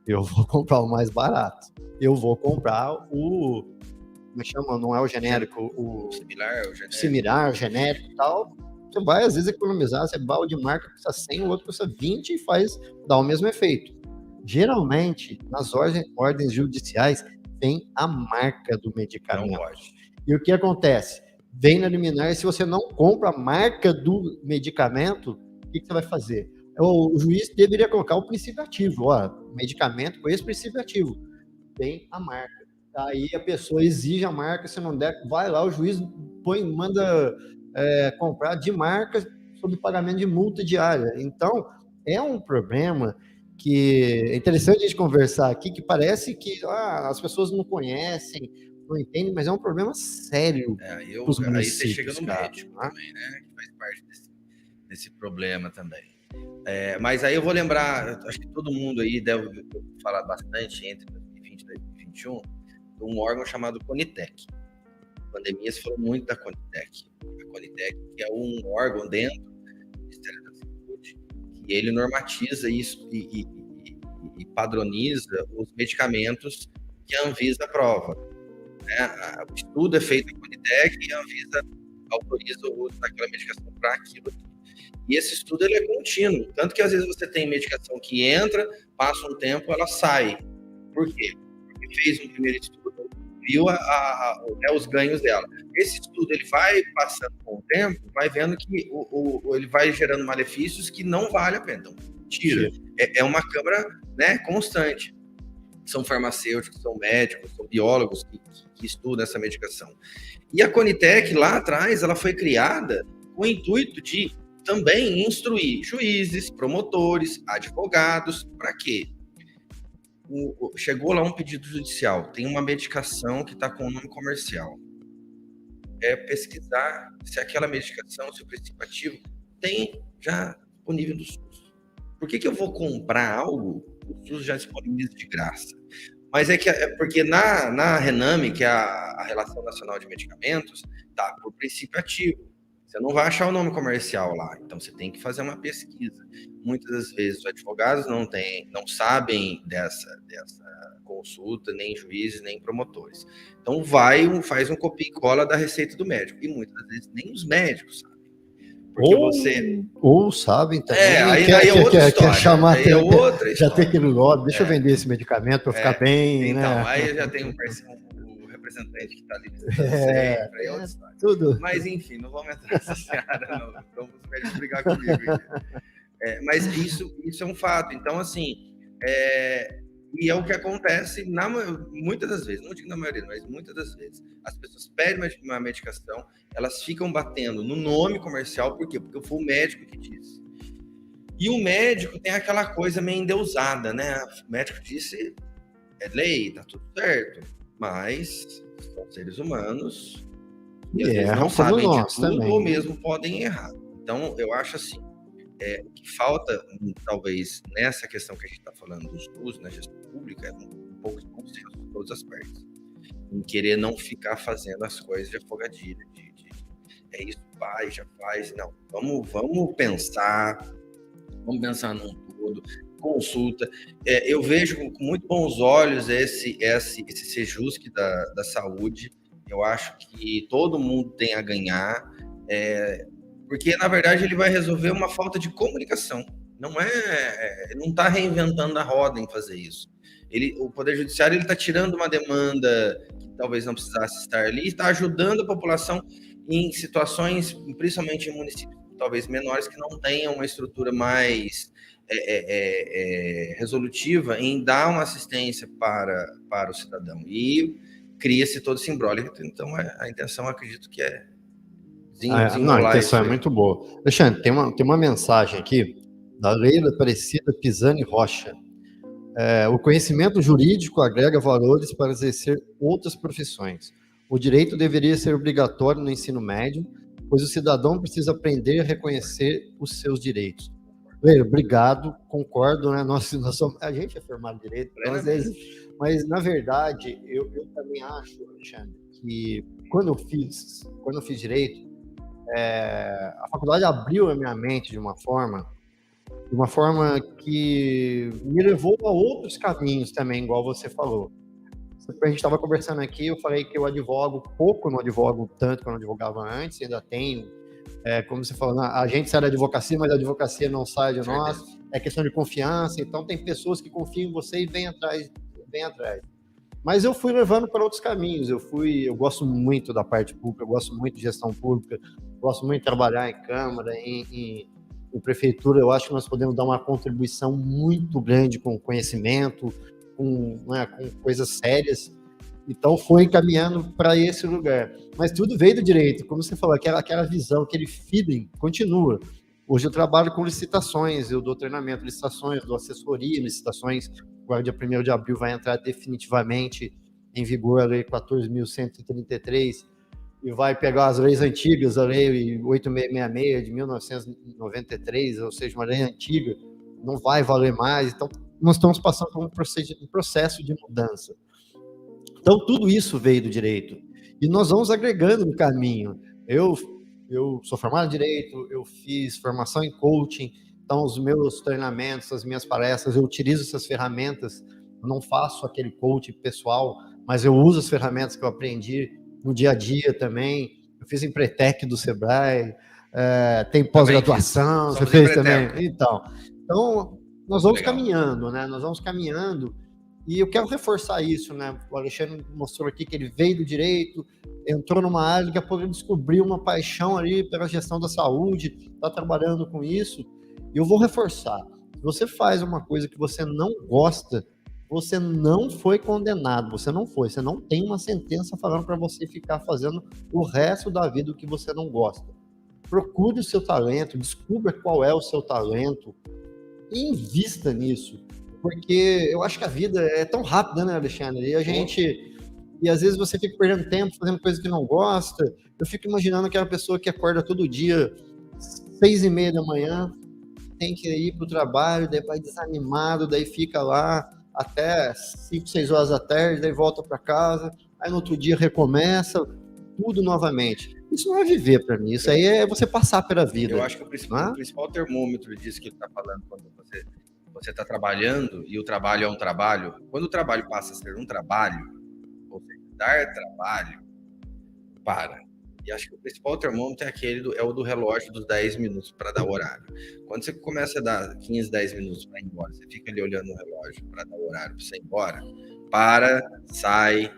Eu vou comprar o mais barato. Eu vou comprar o... Como chama? Não é o genérico. O similar, o genérico e tal. Você vai, às vezes, economizar. Você vai o de marca, custa 100, o outro custa 20 e dá o mesmo efeito. Geralmente, nas ordens judiciais, tem a marca do medicamento. Não pode. E o que acontece? Vem na liminar, se você não compra a marca do medicamento, o que você vai fazer? O juiz deveria colocar o princípio ativo, medicamento com esse princípio ativo, tem a marca. Aí a pessoa exige a marca, se não der, vai lá, o juiz manda comprar de marca sob pagamento de multa diária. Então, é um problema que é interessante a gente conversar aqui, que parece que as pessoas não conhecem, não entendem, mas é um problema sério. Aí você chega no médico também, né? Que faz parte desse problema também. Mas aí eu vou lembrar, acho que todo mundo aí deve falar bastante entre 2020 e 2021, de um órgão chamado Conitec. Na pandemia se falou muito da Conitec. A Conitec que é um órgão dentro do Ministério da Saúde, que ele normatiza isso e padroniza os medicamentos que a Anvisa aprova. O estudo é feito na Conitec e a Anvisa autoriza o uso daquela medicação para aquilo. E esse estudo ele é contínuo, tanto que às vezes você tem medicação que entra, passa um tempo, ela sai. Por quê? Porque fez um primeiro estudo, viu os ganhos dela. Esse estudo ele vai passando com o tempo, vai vendo que ele vai gerando malefícios que não vale a pena. Então, tira. É uma câmara, constante. São farmacêuticos, são médicos, são biólogos que estudam essa medicação. E a Conitec, lá atrás, ela foi criada com o intuito de também instruir juízes, promotores, advogados, para quê? Chegou lá um pedido judicial, tem uma medicação que está com o nome comercial. É pesquisar se aquela medicação, se o princípio ativo, tem já disponível do SUS. Por que eu vou comprar algo que o SUS já disponibiliza de graça? Mas porque na Rename, que é a Relação Nacional de Medicamentos, tá por princípio ativo. Você não vai achar o nome comercial lá, então você tem que fazer uma pesquisa. Muitas das vezes os advogados não sabem dessa consulta, nem juízes, nem promotores. Então faz um copia e cola da receita do médico, e muitas das vezes nem os médicos sabem. Porque ou sabem também, aí é outra história. Quer chamar aí é outra já tem aquele lado, deixa eu vender esse medicamento para ficar bem, então, né? Aí já tem o representante que está ali sempre, é outra história. Tudo. Mas enfim, não vamos entrar nessa seara, não. Então os médicos brigar comigo aqui. Mas isso é um fato. Então, assim, e é o que acontece muitas das vezes, não digo na maioria, mas muitas das vezes. As pessoas pedem uma medicação, elas ficam batendo no nome comercial, por quê? Porque foi o médico que disse. E o médico tem aquela coisa meio endeusada, né? O médico disse, é lei, tá tudo certo, mas são seres humanos e às vezes não sabem de tudo também, ou mesmo podem errar. Então, eu acho assim, o que falta, talvez, nessa questão que a gente está falando do SUS, na gestão pública, é um pouco de consenso de todas as partes. Em querer não ficar fazendo as coisas de afogadilha, é isso, faz, já faz. Não, vamos pensar num todo, consulta. Eu vejo com muito bons olhos esse Sejusc da saúde. Eu acho que todo mundo tem a ganhar, porque, na verdade, ele vai resolver uma falta de comunicação. Não está reinventando a roda em fazer isso. O Poder Judiciário está tirando uma demanda que talvez não precisasse estar ali, está ajudando a população em situações, principalmente em municípios talvez menores, que não tenham uma estrutura mais resolutiva em dar uma assistência para o cidadão. E cria-se todo esse imbróglio. Então, a intenção, acredito que é não, a intenção é muito boa. Alexandre, tem uma mensagem aqui da Leila Aparecida Pisani Rocha. O conhecimento jurídico agrega valores para exercer outras profissões. O direito deveria ser obrigatório no ensino médio, pois o cidadão precisa aprender a reconhecer os seus direitos. Leila, obrigado, concordo, né? A gente é formado em direito, então, às vezes, mas na verdade eu também acho, Alexandre, que quando eu fiz direito, a faculdade abriu a minha mente de uma forma que me levou a outros caminhos também, igual você falou. A gente estava conversando aqui, eu falei que eu advogo pouco, não advogo tanto quanto eu advogava antes, ainda tenho. Como você falou, a gente sai da advocacia, mas a advocacia não sai de nós. É questão de confiança, então tem pessoas que confiam em você e vêm atrás. Mas eu fui levando para outros caminhos. Eu gosto muito da parte pública, eu gosto muito de gestão pública, gosto muito de trabalhar em Câmara, em Prefeitura. Eu acho que nós podemos dar uma contribuição muito grande com conhecimento, com coisas sérias. Então, foi encaminhando para esse lugar. Mas tudo veio do direito. Como você falou, aquela visão, aquele feeling continua. Hoje eu trabalho com licitações, eu dou treinamento de licitações, dou assessoria em licitações. Agora, dia 1º de abril, vai entrar definitivamente em vigor a Lei 14.133 e vai pegar as leis antigas, a Lei 8666 de 1993, ou seja, uma lei antiga, não vai valer mais. Então, nós estamos passando por um processo de mudança. Então, tudo isso veio do direito. E nós vamos agregando no caminho. Eu sou formado em direito, eu fiz formação em coaching, então os meus treinamentos, as minhas palestras, eu utilizo essas ferramentas. Eu não faço aquele coaching pessoal, mas eu uso as ferramentas que eu aprendi no dia a dia também. Eu fiz Empretec do Sebrae, tem pós-graduação, você fez também? Então, nós vamos caminhando, né? Nós vamos caminhando. E eu quero reforçar isso, né? O Alexandre mostrou aqui que ele veio do direito, entrou numa área, daqui a pouco ele descobriu uma paixão ali pela gestão da saúde, está trabalhando com isso. E eu vou reforçar. Se você faz uma coisa que você não gosta, você não foi condenado, você não tem uma sentença falando para você ficar fazendo o resto da vida o que você não gosta. Procure o seu talento, descubra qual é o seu talento e invista nisso. Porque eu acho que a vida é tão rápida, né, Alexandre? E às vezes você fica perdendo tempo fazendo coisa que não gosta. Eu fico imaginando aquela pessoa que acorda todo dia 6h30 da manhã, tem que ir para o trabalho, daí vai desanimado, daí fica lá até 5, 6 horas da tarde, daí volta para casa, aí no outro dia recomeça tudo novamente. Isso não é viver para mim, isso aí é você passar pela vida. Eu acho que o principal termômetro disso que ele está falando, quando você está trabalhando e o trabalho é um trabalho, quando o trabalho passa a ser um trabalho, ou seja, dar trabalho, para. E acho que o principal termômetro é o do relógio dos 10 minutos para dar o horário. Quando você começa a dar 15, 10 minutos para ir embora, você fica ali olhando o relógio para dar o horário para você ir embora, sai,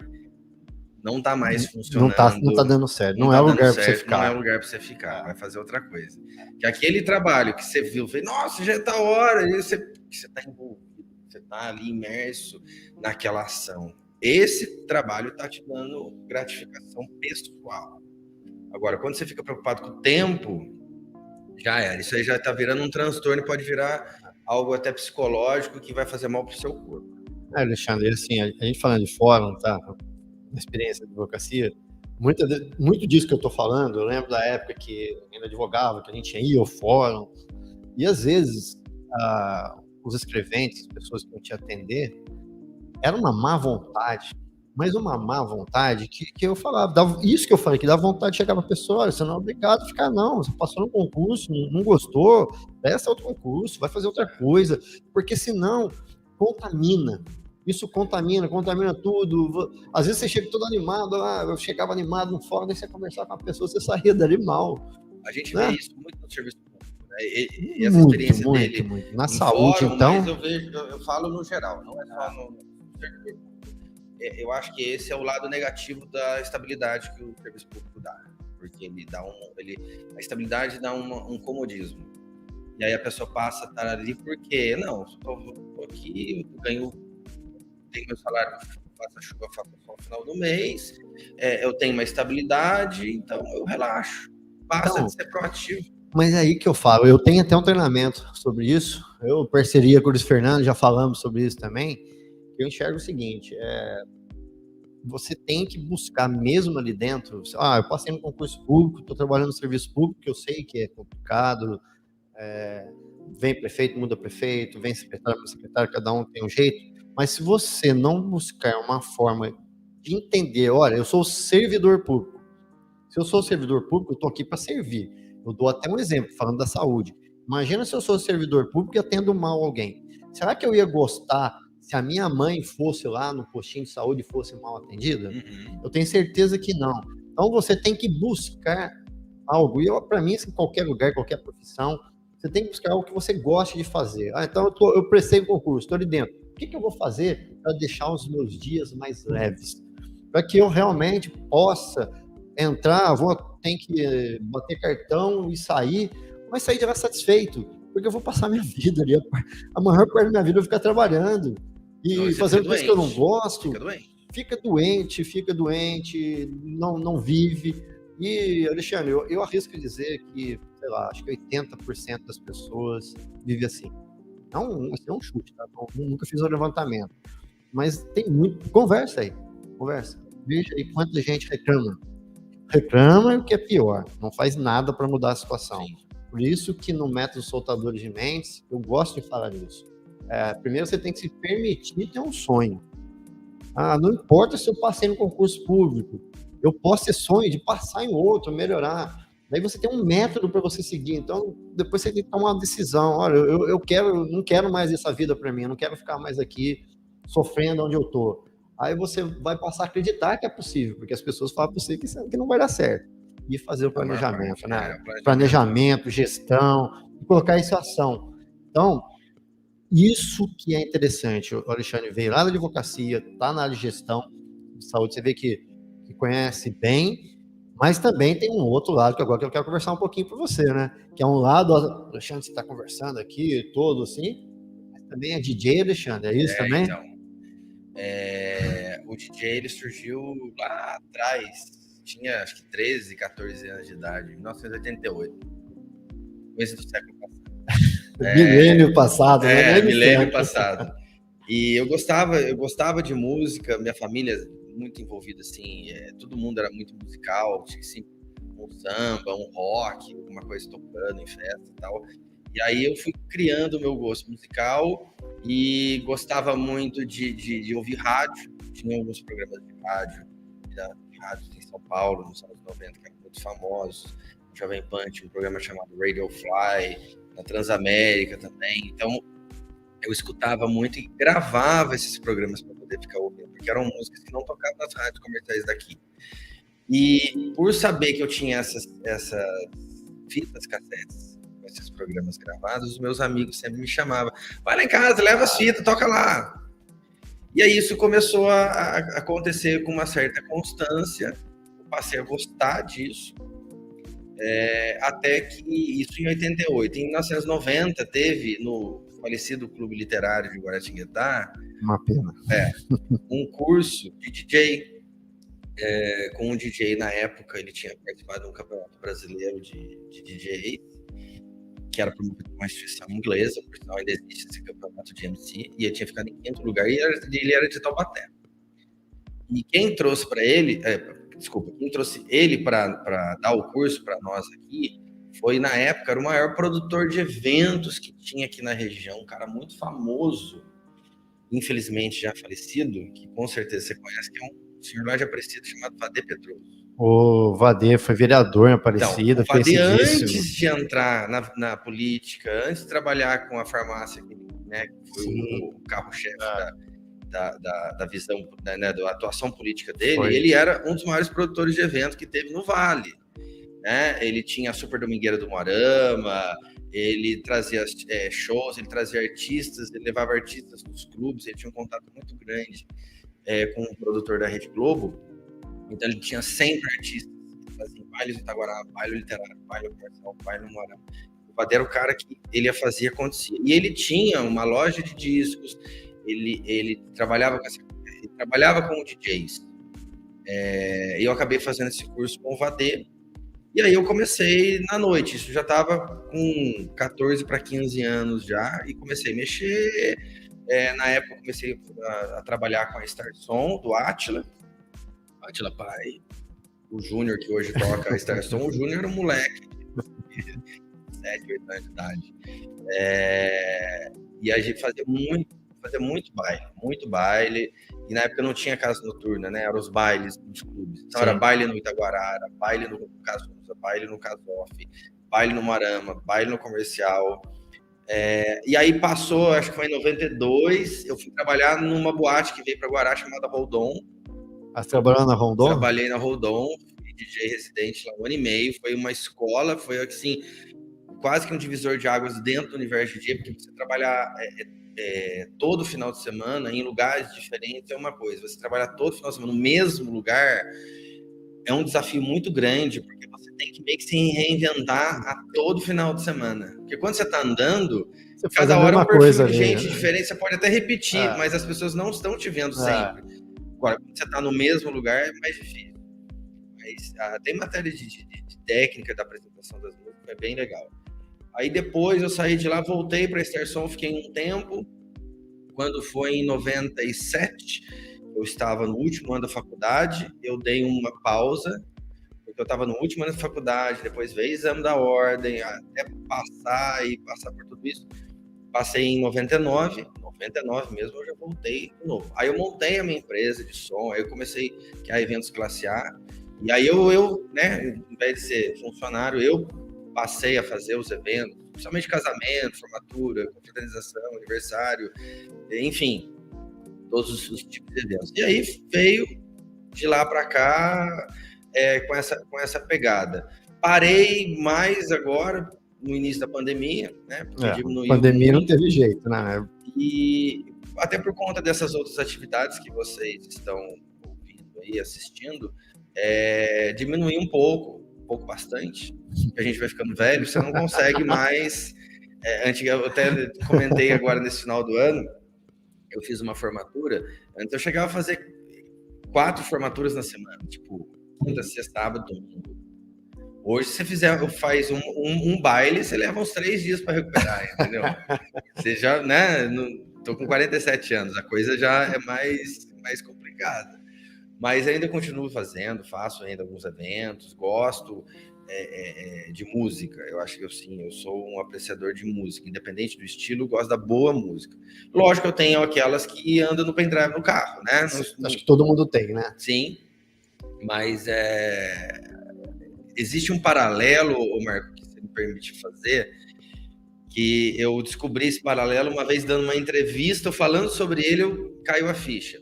não está mais funcionando. Não tá dando certo, não é o lugar para você ficar. Não é o lugar para você ficar, vai fazer outra coisa. Que aquele trabalho que você viu, nossa, já está a hora, e você está envolvido, você está ali imerso naquela ação. Esse trabalho está te dando gratificação pessoal. Agora, quando você fica preocupado com o tempo, já era. Isso aí já está virando um transtorno e pode virar algo até psicológico que vai fazer mal para o seu corpo. Alexandre, assim, a gente falando de fórum, tá? Na experiência de advocacia, muito disso que eu estou falando, eu lembro da época que eu ainda advogava, que a gente ia ao fórum, e às vezes os escreventes, as pessoas que iam te atender, era uma má vontade, mas uma má vontade que eu falava, isso que eu falei, que dá vontade de chegar para a pessoa, olha, você não é obrigado a ficar não, você passou no concurso, não gostou, presta outro concurso, vai fazer outra coisa, porque senão contamina, isso contamina tudo, às vezes você chega todo animado, eu chegava animado no fórum, daí você conversar com a pessoa, você saía dali mal. A gente vê isso muito no serviço público, né? E essa experiência dele muito. Na saúde, fórum, então... Mas eu falo no geral, não é só no servidor público. Eu acho que esse é o lado negativo da estabilidade que o serviço público dá, porque ele dá a estabilidade dá um comodismo, e aí a pessoa passa a estar ali porque, não, estou aqui, tenho meu salário, faço a chuva, faço só no final do mês, eu tenho uma estabilidade, então eu relaxo, passa de ser proativo. Mas é aí que eu falo, eu tenho até um treinamento sobre isso, eu parceria com o Luiz Fernando, já falamos sobre isso também. Eu enxergo o seguinte, você tem que buscar mesmo ali dentro, eu passei no concurso público, estou trabalhando no serviço público, que eu sei que é complicado, vem prefeito, muda prefeito, vem secretário, muda secretário, cada um tem um jeito, mas se você não buscar uma forma de entender, olha, eu sou servidor público, se eu sou servidor público, eu estou aqui para servir, eu dou até um exemplo, falando da saúde, imagina se eu sou servidor público e atendo mal alguém, será que eu ia gostar se a minha mãe fosse lá no postinho de saúde e fosse mal atendida? Uhum. Eu tenho certeza que não. Então, você tem que buscar algo. E para mim, em qualquer lugar, qualquer profissão, você tem que buscar algo que você goste de fazer. Então, eu prestei o concurso, estou ali dentro. O que eu vou fazer para deixar os meus dias mais leves? Para que eu realmente possa entrar, tenho que bater cartão e sair, mas sair de lá satisfeito, porque eu vou passar minha vida ali. A maior parte da minha vida eu vou ficar trabalhando. E fazendo coisas que eu não gosto, fica doente, não vive. E, Alexandre, eu arrisco dizer que, sei lá, acho que 80% das pessoas vivem assim. Não, assim, é um chute, tá? Nunca fiz um levantamento. Mas tem muito. Conversa aí. Veja aí quanta gente reclama. Reclama e o que é pior, não faz nada para mudar a situação. Sim. Por isso que no método Soltadores de Mentes, eu gosto de falar isso. Primeiro você tem que se permitir ter um sonho. Não importa se eu passei no concurso público, eu posso ter sonho de passar em outro, melhorar. Daí você tem um método para você seguir. Então, depois você tem que tomar uma decisão. Olha, eu não quero mais essa vida para mim, eu não quero ficar mais aqui sofrendo onde eu estou. Aí você vai passar a acreditar que é possível, porque as pessoas falam para você que não vai dar certo. E fazer o planejamento, né? Planejamento, gestão, e colocar isso em ação. Então, isso que é interessante. O Alexandre veio lá da advocacia, está na área de gestão de saúde, você vê que conhece bem, mas também tem um outro lado que agora que eu quero conversar um pouquinho com você, né? Que é um lado, Alexandre, você está conversando aqui, todo assim, mas também é DJ, Alexandre, é isso também? Então, o DJ, ele surgiu lá atrás, tinha acho que 13, 14 anos de idade, em 1988, começo do século passado. Milênio passado, né? Milênio passado. E eu gostava de música, minha família muito envolvida, assim, todo mundo era muito musical, tinha assim, um samba, um rock, alguma coisa tocando em festa e tal. E aí eu fui criando o meu gosto musical e gostava muito de ouvir rádio. Tinha alguns programas de rádio em São Paulo, nos anos 90, que era muito famosos. No Jovem Pan tinha um programa chamado Radio Fly, na Transamérica também. Então, eu escutava muito e gravava esses programas para poder ficar ouvindo, porque eram músicas que não tocavam nas rádios comerciais daqui. E por saber que eu tinha essas fitas cassetes, esses programas gravados, os meus amigos sempre me chamavam, vai lá em casa, leva as fitas, toca lá. E aí isso começou a acontecer com uma certa constância, eu passei a gostar disso, até que isso em 88. Em 1990 teve no falecido Clube Literário de Guaratinguetá, uma pena, um curso de DJ, com um DJ na época, ele tinha participado de um campeonato brasileiro de DJ, que era promovido por uma instituição inglesa, por sinal ainda existe esse campeonato de MC, e ele tinha ficado em 5º lugar, e ele era de Taubaté. E quem trouxe para ele, quem trouxe ele para dar o curso para nós aqui, foi, na época, era o maior produtor de eventos que tinha aqui na região, um cara muito famoso, infelizmente já falecido, que com certeza você conhece, que é um senhor lá de Aparecida chamado Vadê Pedroso. O Vadê foi vereador em Aparecida. Então, o Vadê, antes de entrar na política, antes de trabalhar com a farmácia, né, que foi o carro-chefe da visão, né, da atuação política dele, ele era um dos maiores produtores de evento que teve no Vale. Né? Ele tinha a Super Domingueira do Moarama, ele trazia shows, ele trazia artistas, ele levava artistas nos clubes, ele tinha um contato muito grande com o produtor da Rede Globo, então ele tinha sempre artistas, fazia baile do Itaguará, baile literário, baile universal, baile no Moarama. O Vadé era o cara que ele ia fazer acontecer. E ele tinha uma loja de discos, ele trabalhava com DJs. E eu acabei fazendo esse curso com o Vadé. E aí eu comecei na noite, isso já estava com 14 para 15 anos já, e comecei a mexer. Na época eu comecei a trabalhar com a Star Som, do Átila Pai, o Júnior, que hoje toca a Star Som. O Júnior era um moleque de 7, 8 anos de idade. E a gente fazia muito baile, e na época não tinha casa noturna, né? Eram os bailes dos clubes. Então era baile no Itaguará, baile no Casusa, baile no Casof, baile no Moarama, baile no Comercial. E aí passou, acho que foi em 92, eu fui trabalhar numa boate que veio para Guará chamada Roldon. Você trabalhou na Roldon? Trabalhei na Roldon, fui DJ residente lá 1 ano e meio, foi uma escola, foi assim, quase que um divisor de águas dentro do universo de DJ, porque você trabalhar todo final de semana em lugares diferentes é uma coisa, você trabalhar todo final de semana no mesmo lugar é um desafio muito grande, porque você tem que meio que se reinventar a todo final de semana, porque quando você está andando, cada hora é um perfil de gente diferente, você pode até repetir, mas as pessoas não estão te vendo sempre. Agora, quando você está no mesmo lugar, é mais difícil. Mas tem matéria de técnica da apresentação das músicas, é bem legal. Aí depois eu saí de lá, voltei para a Star Som, fiquei um tempo. Quando foi em 97, eu estava no último ano da faculdade, eu dei uma pausa, porque eu estava no último ano da faculdade, depois veio exame da ordem, até passar por tudo isso. Passei em 99 mesmo, eu já voltei de novo. Aí eu montei a minha empresa de som, aí eu comecei a criar eventos classe A, e aí eu, né, em vez de ser funcionário, eu passei a fazer os eventos, principalmente casamento, formatura, confraternização, aniversário, enfim, todos os tipos de eventos. E aí veio de lá para cá com essa pegada. Parei mais agora, no início da pandemia, né? Porque diminuiu. Pandemia não teve jeito, né? E até por conta dessas outras atividades que vocês estão ouvindo aí, assistindo, diminuiu um pouco bastante. A gente vai ficando velho, você não consegue mais. Eu até comentei agora nesse final do ano, eu fiz uma formatura, antes eu chegava a fazer 4 formaturas na semana, tipo, quinta, sexta, sábado, domingo. Hoje, se você faz um baile, você leva uns 3 dias para recuperar, entendeu? Você já, né? Tô com 47 anos, a coisa já é mais complicada. Mas ainda continuo faço ainda alguns eventos, gosto de música. Eu acho que eu sou um apreciador de música, independente do estilo, gosto da boa música. Lógico que eu tenho aquelas que andam no pendrive no carro, né? Acho que todo mundo tem, né? Sim, mas existe um paralelo, Marco, que você me permite fazer, que eu descobri esse paralelo uma vez dando uma entrevista, falando sobre ele, caiu a ficha.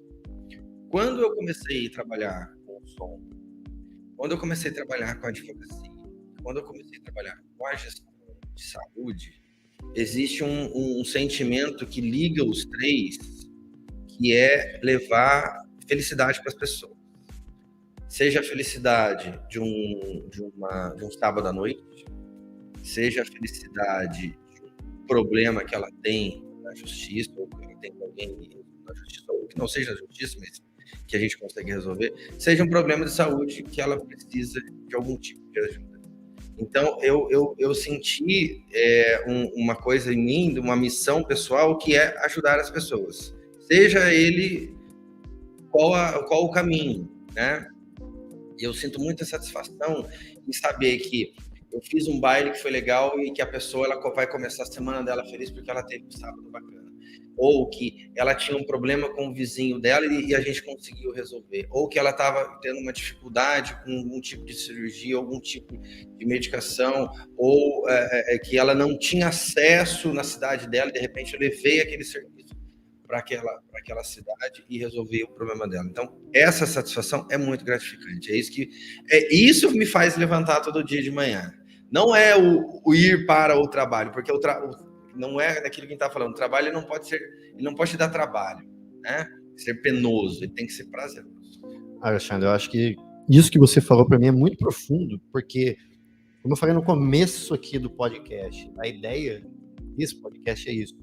Quando eu comecei a trabalhar com o som, quando eu comecei a trabalhar com a advocacia, quando eu comecei a trabalhar com a gestão de saúde, existe um sentimento que liga os três, que é levar felicidade para as pessoas. Seja a felicidade de um sábado à noite, seja a felicidade de um problema que ela tem na justiça, ou que ela tem com alguém na justiça, ou que não seja na justiça, mas que a gente consegue resolver, seja um problema de saúde que ela precisa de algum tipo de ajuda. Então, eu senti uma coisa em mim, uma missão pessoal, que é ajudar as pessoas. Seja ele qual o caminho, né? E eu sinto muita satisfação em saber que eu fiz um baile que foi legal e que a pessoa ela vai começar a semana dela feliz porque ela teve um sábado bacana. Ou que ela tinha um problema com o vizinho dela e a gente conseguiu resolver. Ou que ela estava tendo uma dificuldade com algum tipo de cirurgia, algum tipo de medicação, ou que ela não tinha acesso na cidade dela e, de repente, eu levei aquele serviço para aquela cidade e resolvi o problema dela. Então, essa satisfação é muito gratificante. Isso me faz levantar todo dia de manhã. Não é o ir para o trabalho, porque não é daquilo que a gente está falando. O trabalho ele não pode te dar trabalho, né? Ser penoso, ele tem que ser prazeroso. Alexandre, eu acho que isso que você falou para mim é muito profundo, porque, como eu falei no começo aqui do podcast, a ideia desse podcast é isso,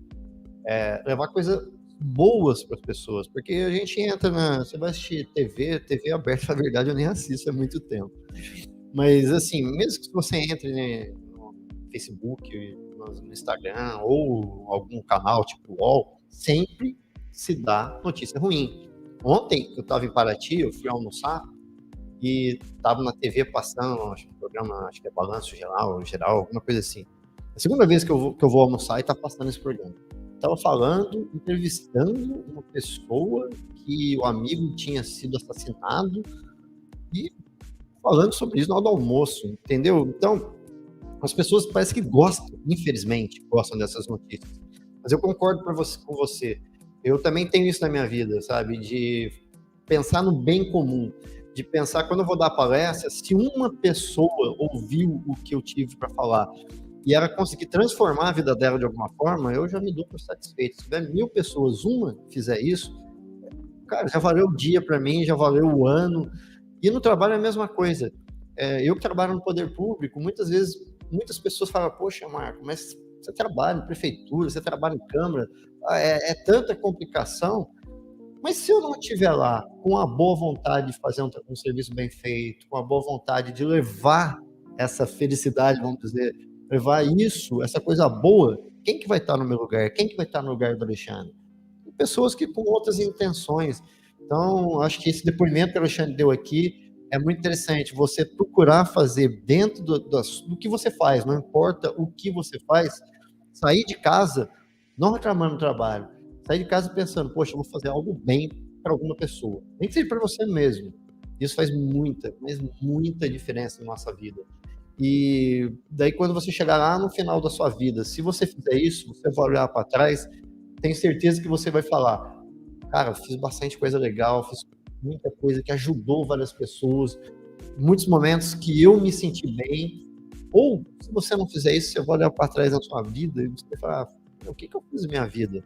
levar coisas boas para as pessoas, porque a gente entra você vai assistir TV aberta, na verdade eu nem assisto há muito tempo, mas assim, mesmo que você entre, né, no Facebook, no Instagram ou algum canal tipo UOL, sempre se dá notícia ruim. Ontem eu estava em Paraty, eu fui almoçar e estava na TV passando um programa, acho que é Balanço Geral, alguma coisa assim. A segunda vez que eu vou almoçar e está passando esse programa. Estava entrevistando uma pessoa que o amigo tinha sido assassinado e falando sobre isso na hora do almoço, entendeu? Então, as pessoas parece que infelizmente, gostam dessas notícias. Mas eu concordo com você. Eu também tenho isso na minha vida, sabe? De pensar no bem comum, de pensar quando eu vou dar palestra, se uma pessoa ouviu o que eu tive para falar e ela conseguir transformar a vida dela de alguma forma, eu já me dou por satisfeito. Se tiver 1000 pessoas, uma fizer isso, cara, já valeu o dia para mim, já valeu o ano. E no trabalho é a mesma coisa. Eu que trabalho no poder público, muitas vezes, muitas pessoas falam, poxa, Marco, mas você trabalha em prefeitura, você trabalha em câmara, é tanta complicação, mas se eu não estiver lá com a boa vontade de fazer um serviço bem feito, com a boa vontade de levar essa felicidade, vamos dizer, levar essa coisa boa, quem que vai estar no meu lugar? Quem que vai estar no lugar do Alexandre? Pessoas que com outras intenções. Então, acho que esse depoimento que o Alexandre deu aqui é muito interessante. Você procurar fazer dentro do que você faz, não importa o que você faz, sair de casa não reclamando do trabalho, sair de casa pensando, poxa, eu vou fazer algo bem para alguma pessoa, nem que seja para você mesmo. Isso faz muita diferença na nossa vida. E daí, quando você chegar lá no final da sua vida, se você fizer isso, você vai olhar para trás, tenho certeza que você vai falar, cara, eu fiz bastante coisa legal, fiz muita coisa que ajudou várias pessoas, muitos momentos que eu me senti bem. Ou, se você não fizer isso, você vai olhar para trás na sua vida e você vai falar, o que eu fiz na minha vida?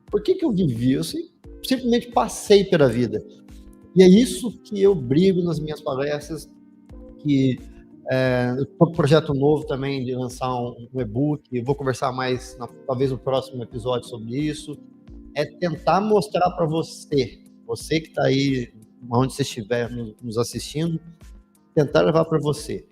Por que eu vivi? Eu simplesmente passei pela vida. E é isso que eu brigo nas minhas palestras, que eu estou com um projeto novo também de lançar um e-book, vou conversar mais, talvez no próximo episódio sobre isso, é tentar mostrar para você que está aí, onde você estiver nos assistindo, tentar levar para você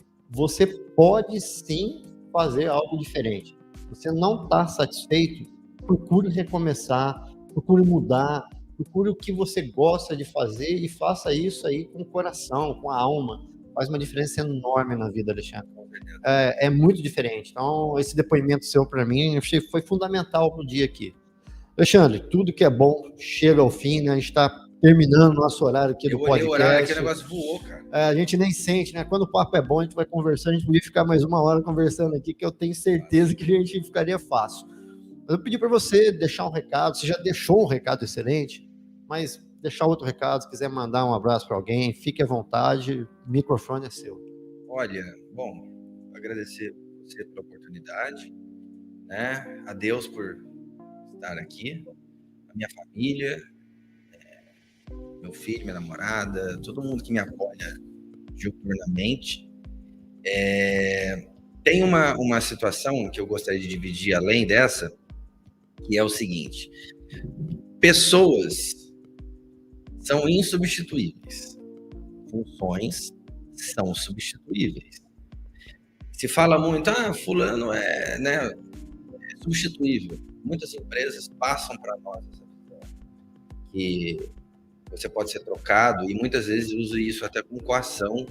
pode sim fazer algo diferente. Você não está satisfeito, procure recomeçar, procure mudar, procure o que você gosta de fazer e faça isso aí com o coração, com a alma. Faz uma diferença enorme na vida, Alexandre. É muito diferente. Então, esse depoimento seu para mim, foi fundamental no dia aqui. Alexandre, tudo que é bom chega ao fim, né? A gente está terminando nosso horário aqui do Eu olhei podcast. o horário, aquele negócio voou, cara. A gente nem sente, né? Quando o papo é bom, a gente vai conversando, a gente podia ficar mais 1 hora conversando aqui, que eu tenho certeza que a gente ficaria fácil. Eu pedi para você deixar um recado, você já deixou um recado excelente, mas deixar outro recado, se quiser mandar um abraço para alguém, fique à vontade, o microfone é seu. Olha, bom, agradecer você pela oportunidade, né? A Deus por estar aqui, a minha família, meu filho, minha namorada, todo mundo que me apoia diuturnamente. Tem uma situação que eu gostaria de dividir além dessa, que é o seguinte: pessoas são insubstituíveis, funções são substituíveis. Se fala muito, fulano é substituível. Muitas empresas passam para nós essa visão, que você pode ser trocado, e muitas vezes usa isso até como coação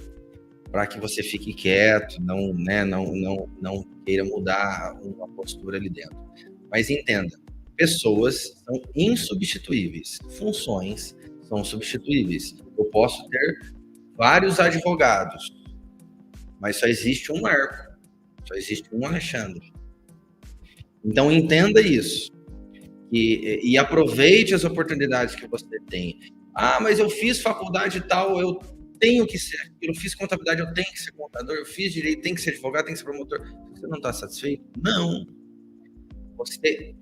para que você fique quieto, não queira mudar uma postura ali dentro. Mas entenda, pessoas são insubstituíveis, funções são substituíveis. Eu posso ter vários advogados, mas só existe um Marco, só existe um Alexandre. Então entenda isso e aproveite as oportunidades que você tem. Mas eu fiz faculdade tal, eu tenho que ser aquilo, eu fiz contabilidade, eu tenho que ser contador, eu fiz direito, tenho que ser advogado, tenho que ser promotor. Você não está satisfeito? Não.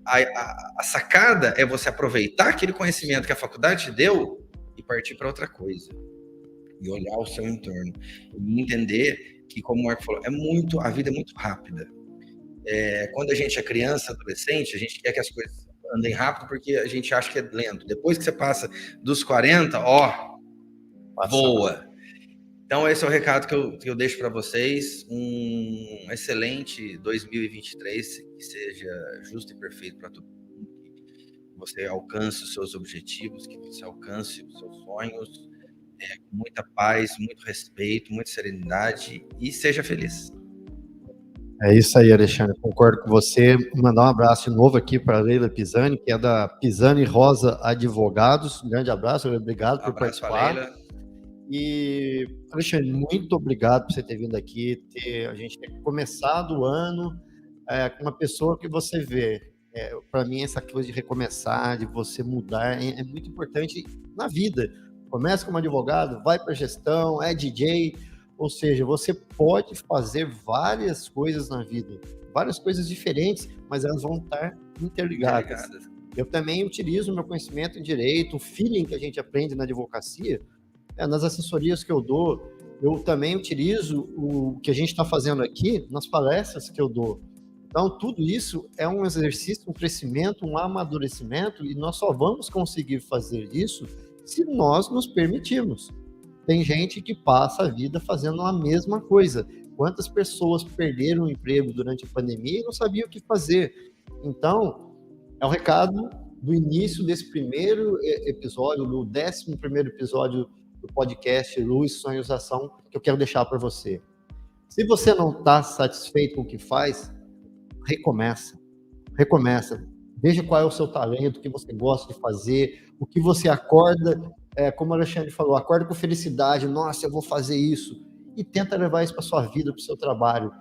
A sacada é você aproveitar aquele conhecimento que a faculdade te deu e partir para outra coisa. E olhar o seu entorno. E entender que, como o Marco falou, a vida é muito rápida. Quando a gente é criança, adolescente, a gente quer que as coisas andem rápido porque a gente acha que é lento. Depois que você passa dos 40, voa. Então, esse é o recado que eu deixo para vocês. Um excelente 2023, que seja justo e perfeito para todo mundo, que você alcance os seus objetivos, que você alcance os seus sonhos, com muita paz, muito respeito, muita serenidade, e seja feliz. É isso aí, Alexandre, concordo com você. Vou mandar um abraço de novo aqui para a Leila Pisani, que é da Pisani Rosa Advogados. Um grande abraço, obrigado por participar. Leila. E, Alexandre, muito obrigado por você ter vindo aqui, a gente ter começado o ano com uma pessoa que você vê. Para mim, essa coisa de recomeçar, de você mudar, é muito importante na vida. Começa como advogado, vai para gestão, é DJ, ou seja, você pode fazer várias coisas na vida, várias coisas diferentes, mas elas vão estar interligadas. Eu também utilizo o meu conhecimento em direito, o feeling que a gente aprende na advocacia, nas assessorias que eu dou, eu também utilizo o que a gente está fazendo aqui nas palestras que eu dou. Então, tudo isso é um exercício, um crescimento, um amadurecimento, e nós só vamos conseguir fazer isso se nós nos permitirmos. Tem gente que passa a vida fazendo a mesma coisa. Quantas pessoas perderam o emprego durante a pandemia e não sabiam o que fazer? Então, é o recado do início desse primeiro episódio, do 11º episódio do podcast Luz, Sonhos, Ação, que eu quero deixar para você. Se você não está satisfeito com o que faz, recomeça. Veja qual é o seu talento, o que você gosta de fazer, o que você acorda, como o Alexandre falou, acorda com felicidade, nossa, eu vou fazer isso, e tenta levar isso para sua vida, para o seu trabalho.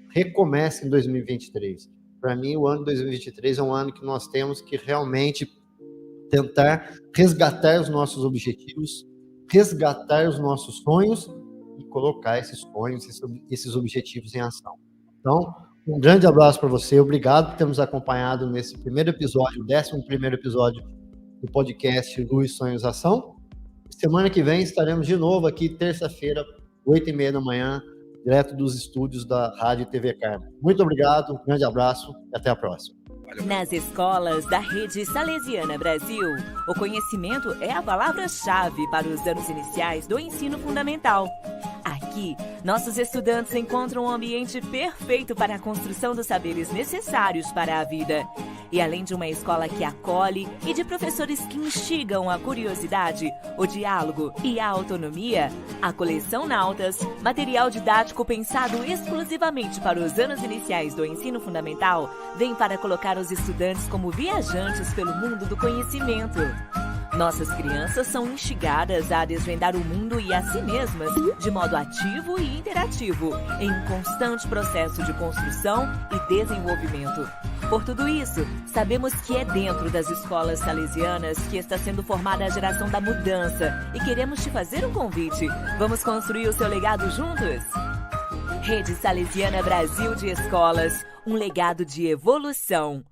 Recomece em 2023. Para mim, o ano 2023 é um ano que nós temos que realmente tentar resgatar os nossos objetivos, resgatar os nossos sonhos e colocar esses sonhos, esses objetivos em ação. Então, um grande abraço para você, obrigado por ter nos acompanhado nesse primeiro episódio, 11º episódio do podcast Luz, Sonhos, Ação. Semana que vem estaremos de novo aqui, terça-feira, 8h30 da manhã, direto dos estúdios da Rádio e TV Carmo. Muito obrigado, um grande abraço e até a próxima. Nas escolas da Rede Salesiana Brasil, o conhecimento é a palavra-chave para os anos iniciais do ensino fundamental. Aqui, nossos estudantes encontram um ambiente perfeito para a construção dos saberes necessários para a vida. E além de uma escola que acolhe e de professores que instigam a curiosidade, o diálogo e a autonomia, a coleção Nautas, material didático pensado exclusivamente para os anos iniciais do ensino fundamental, vem para colocar os estudantes como viajantes pelo mundo do conhecimento. Nossas crianças são instigadas a desvendar o mundo e a si mesmas de modo ativo e interativo, em um constante processo de construção e desenvolvimento. Por tudo isso, sabemos que é dentro das escolas salesianas que está sendo formada a geração da mudança e queremos te fazer um convite. Vamos construir o seu legado juntos? Rede Salesiana Brasil de Escolas, um legado de evolução.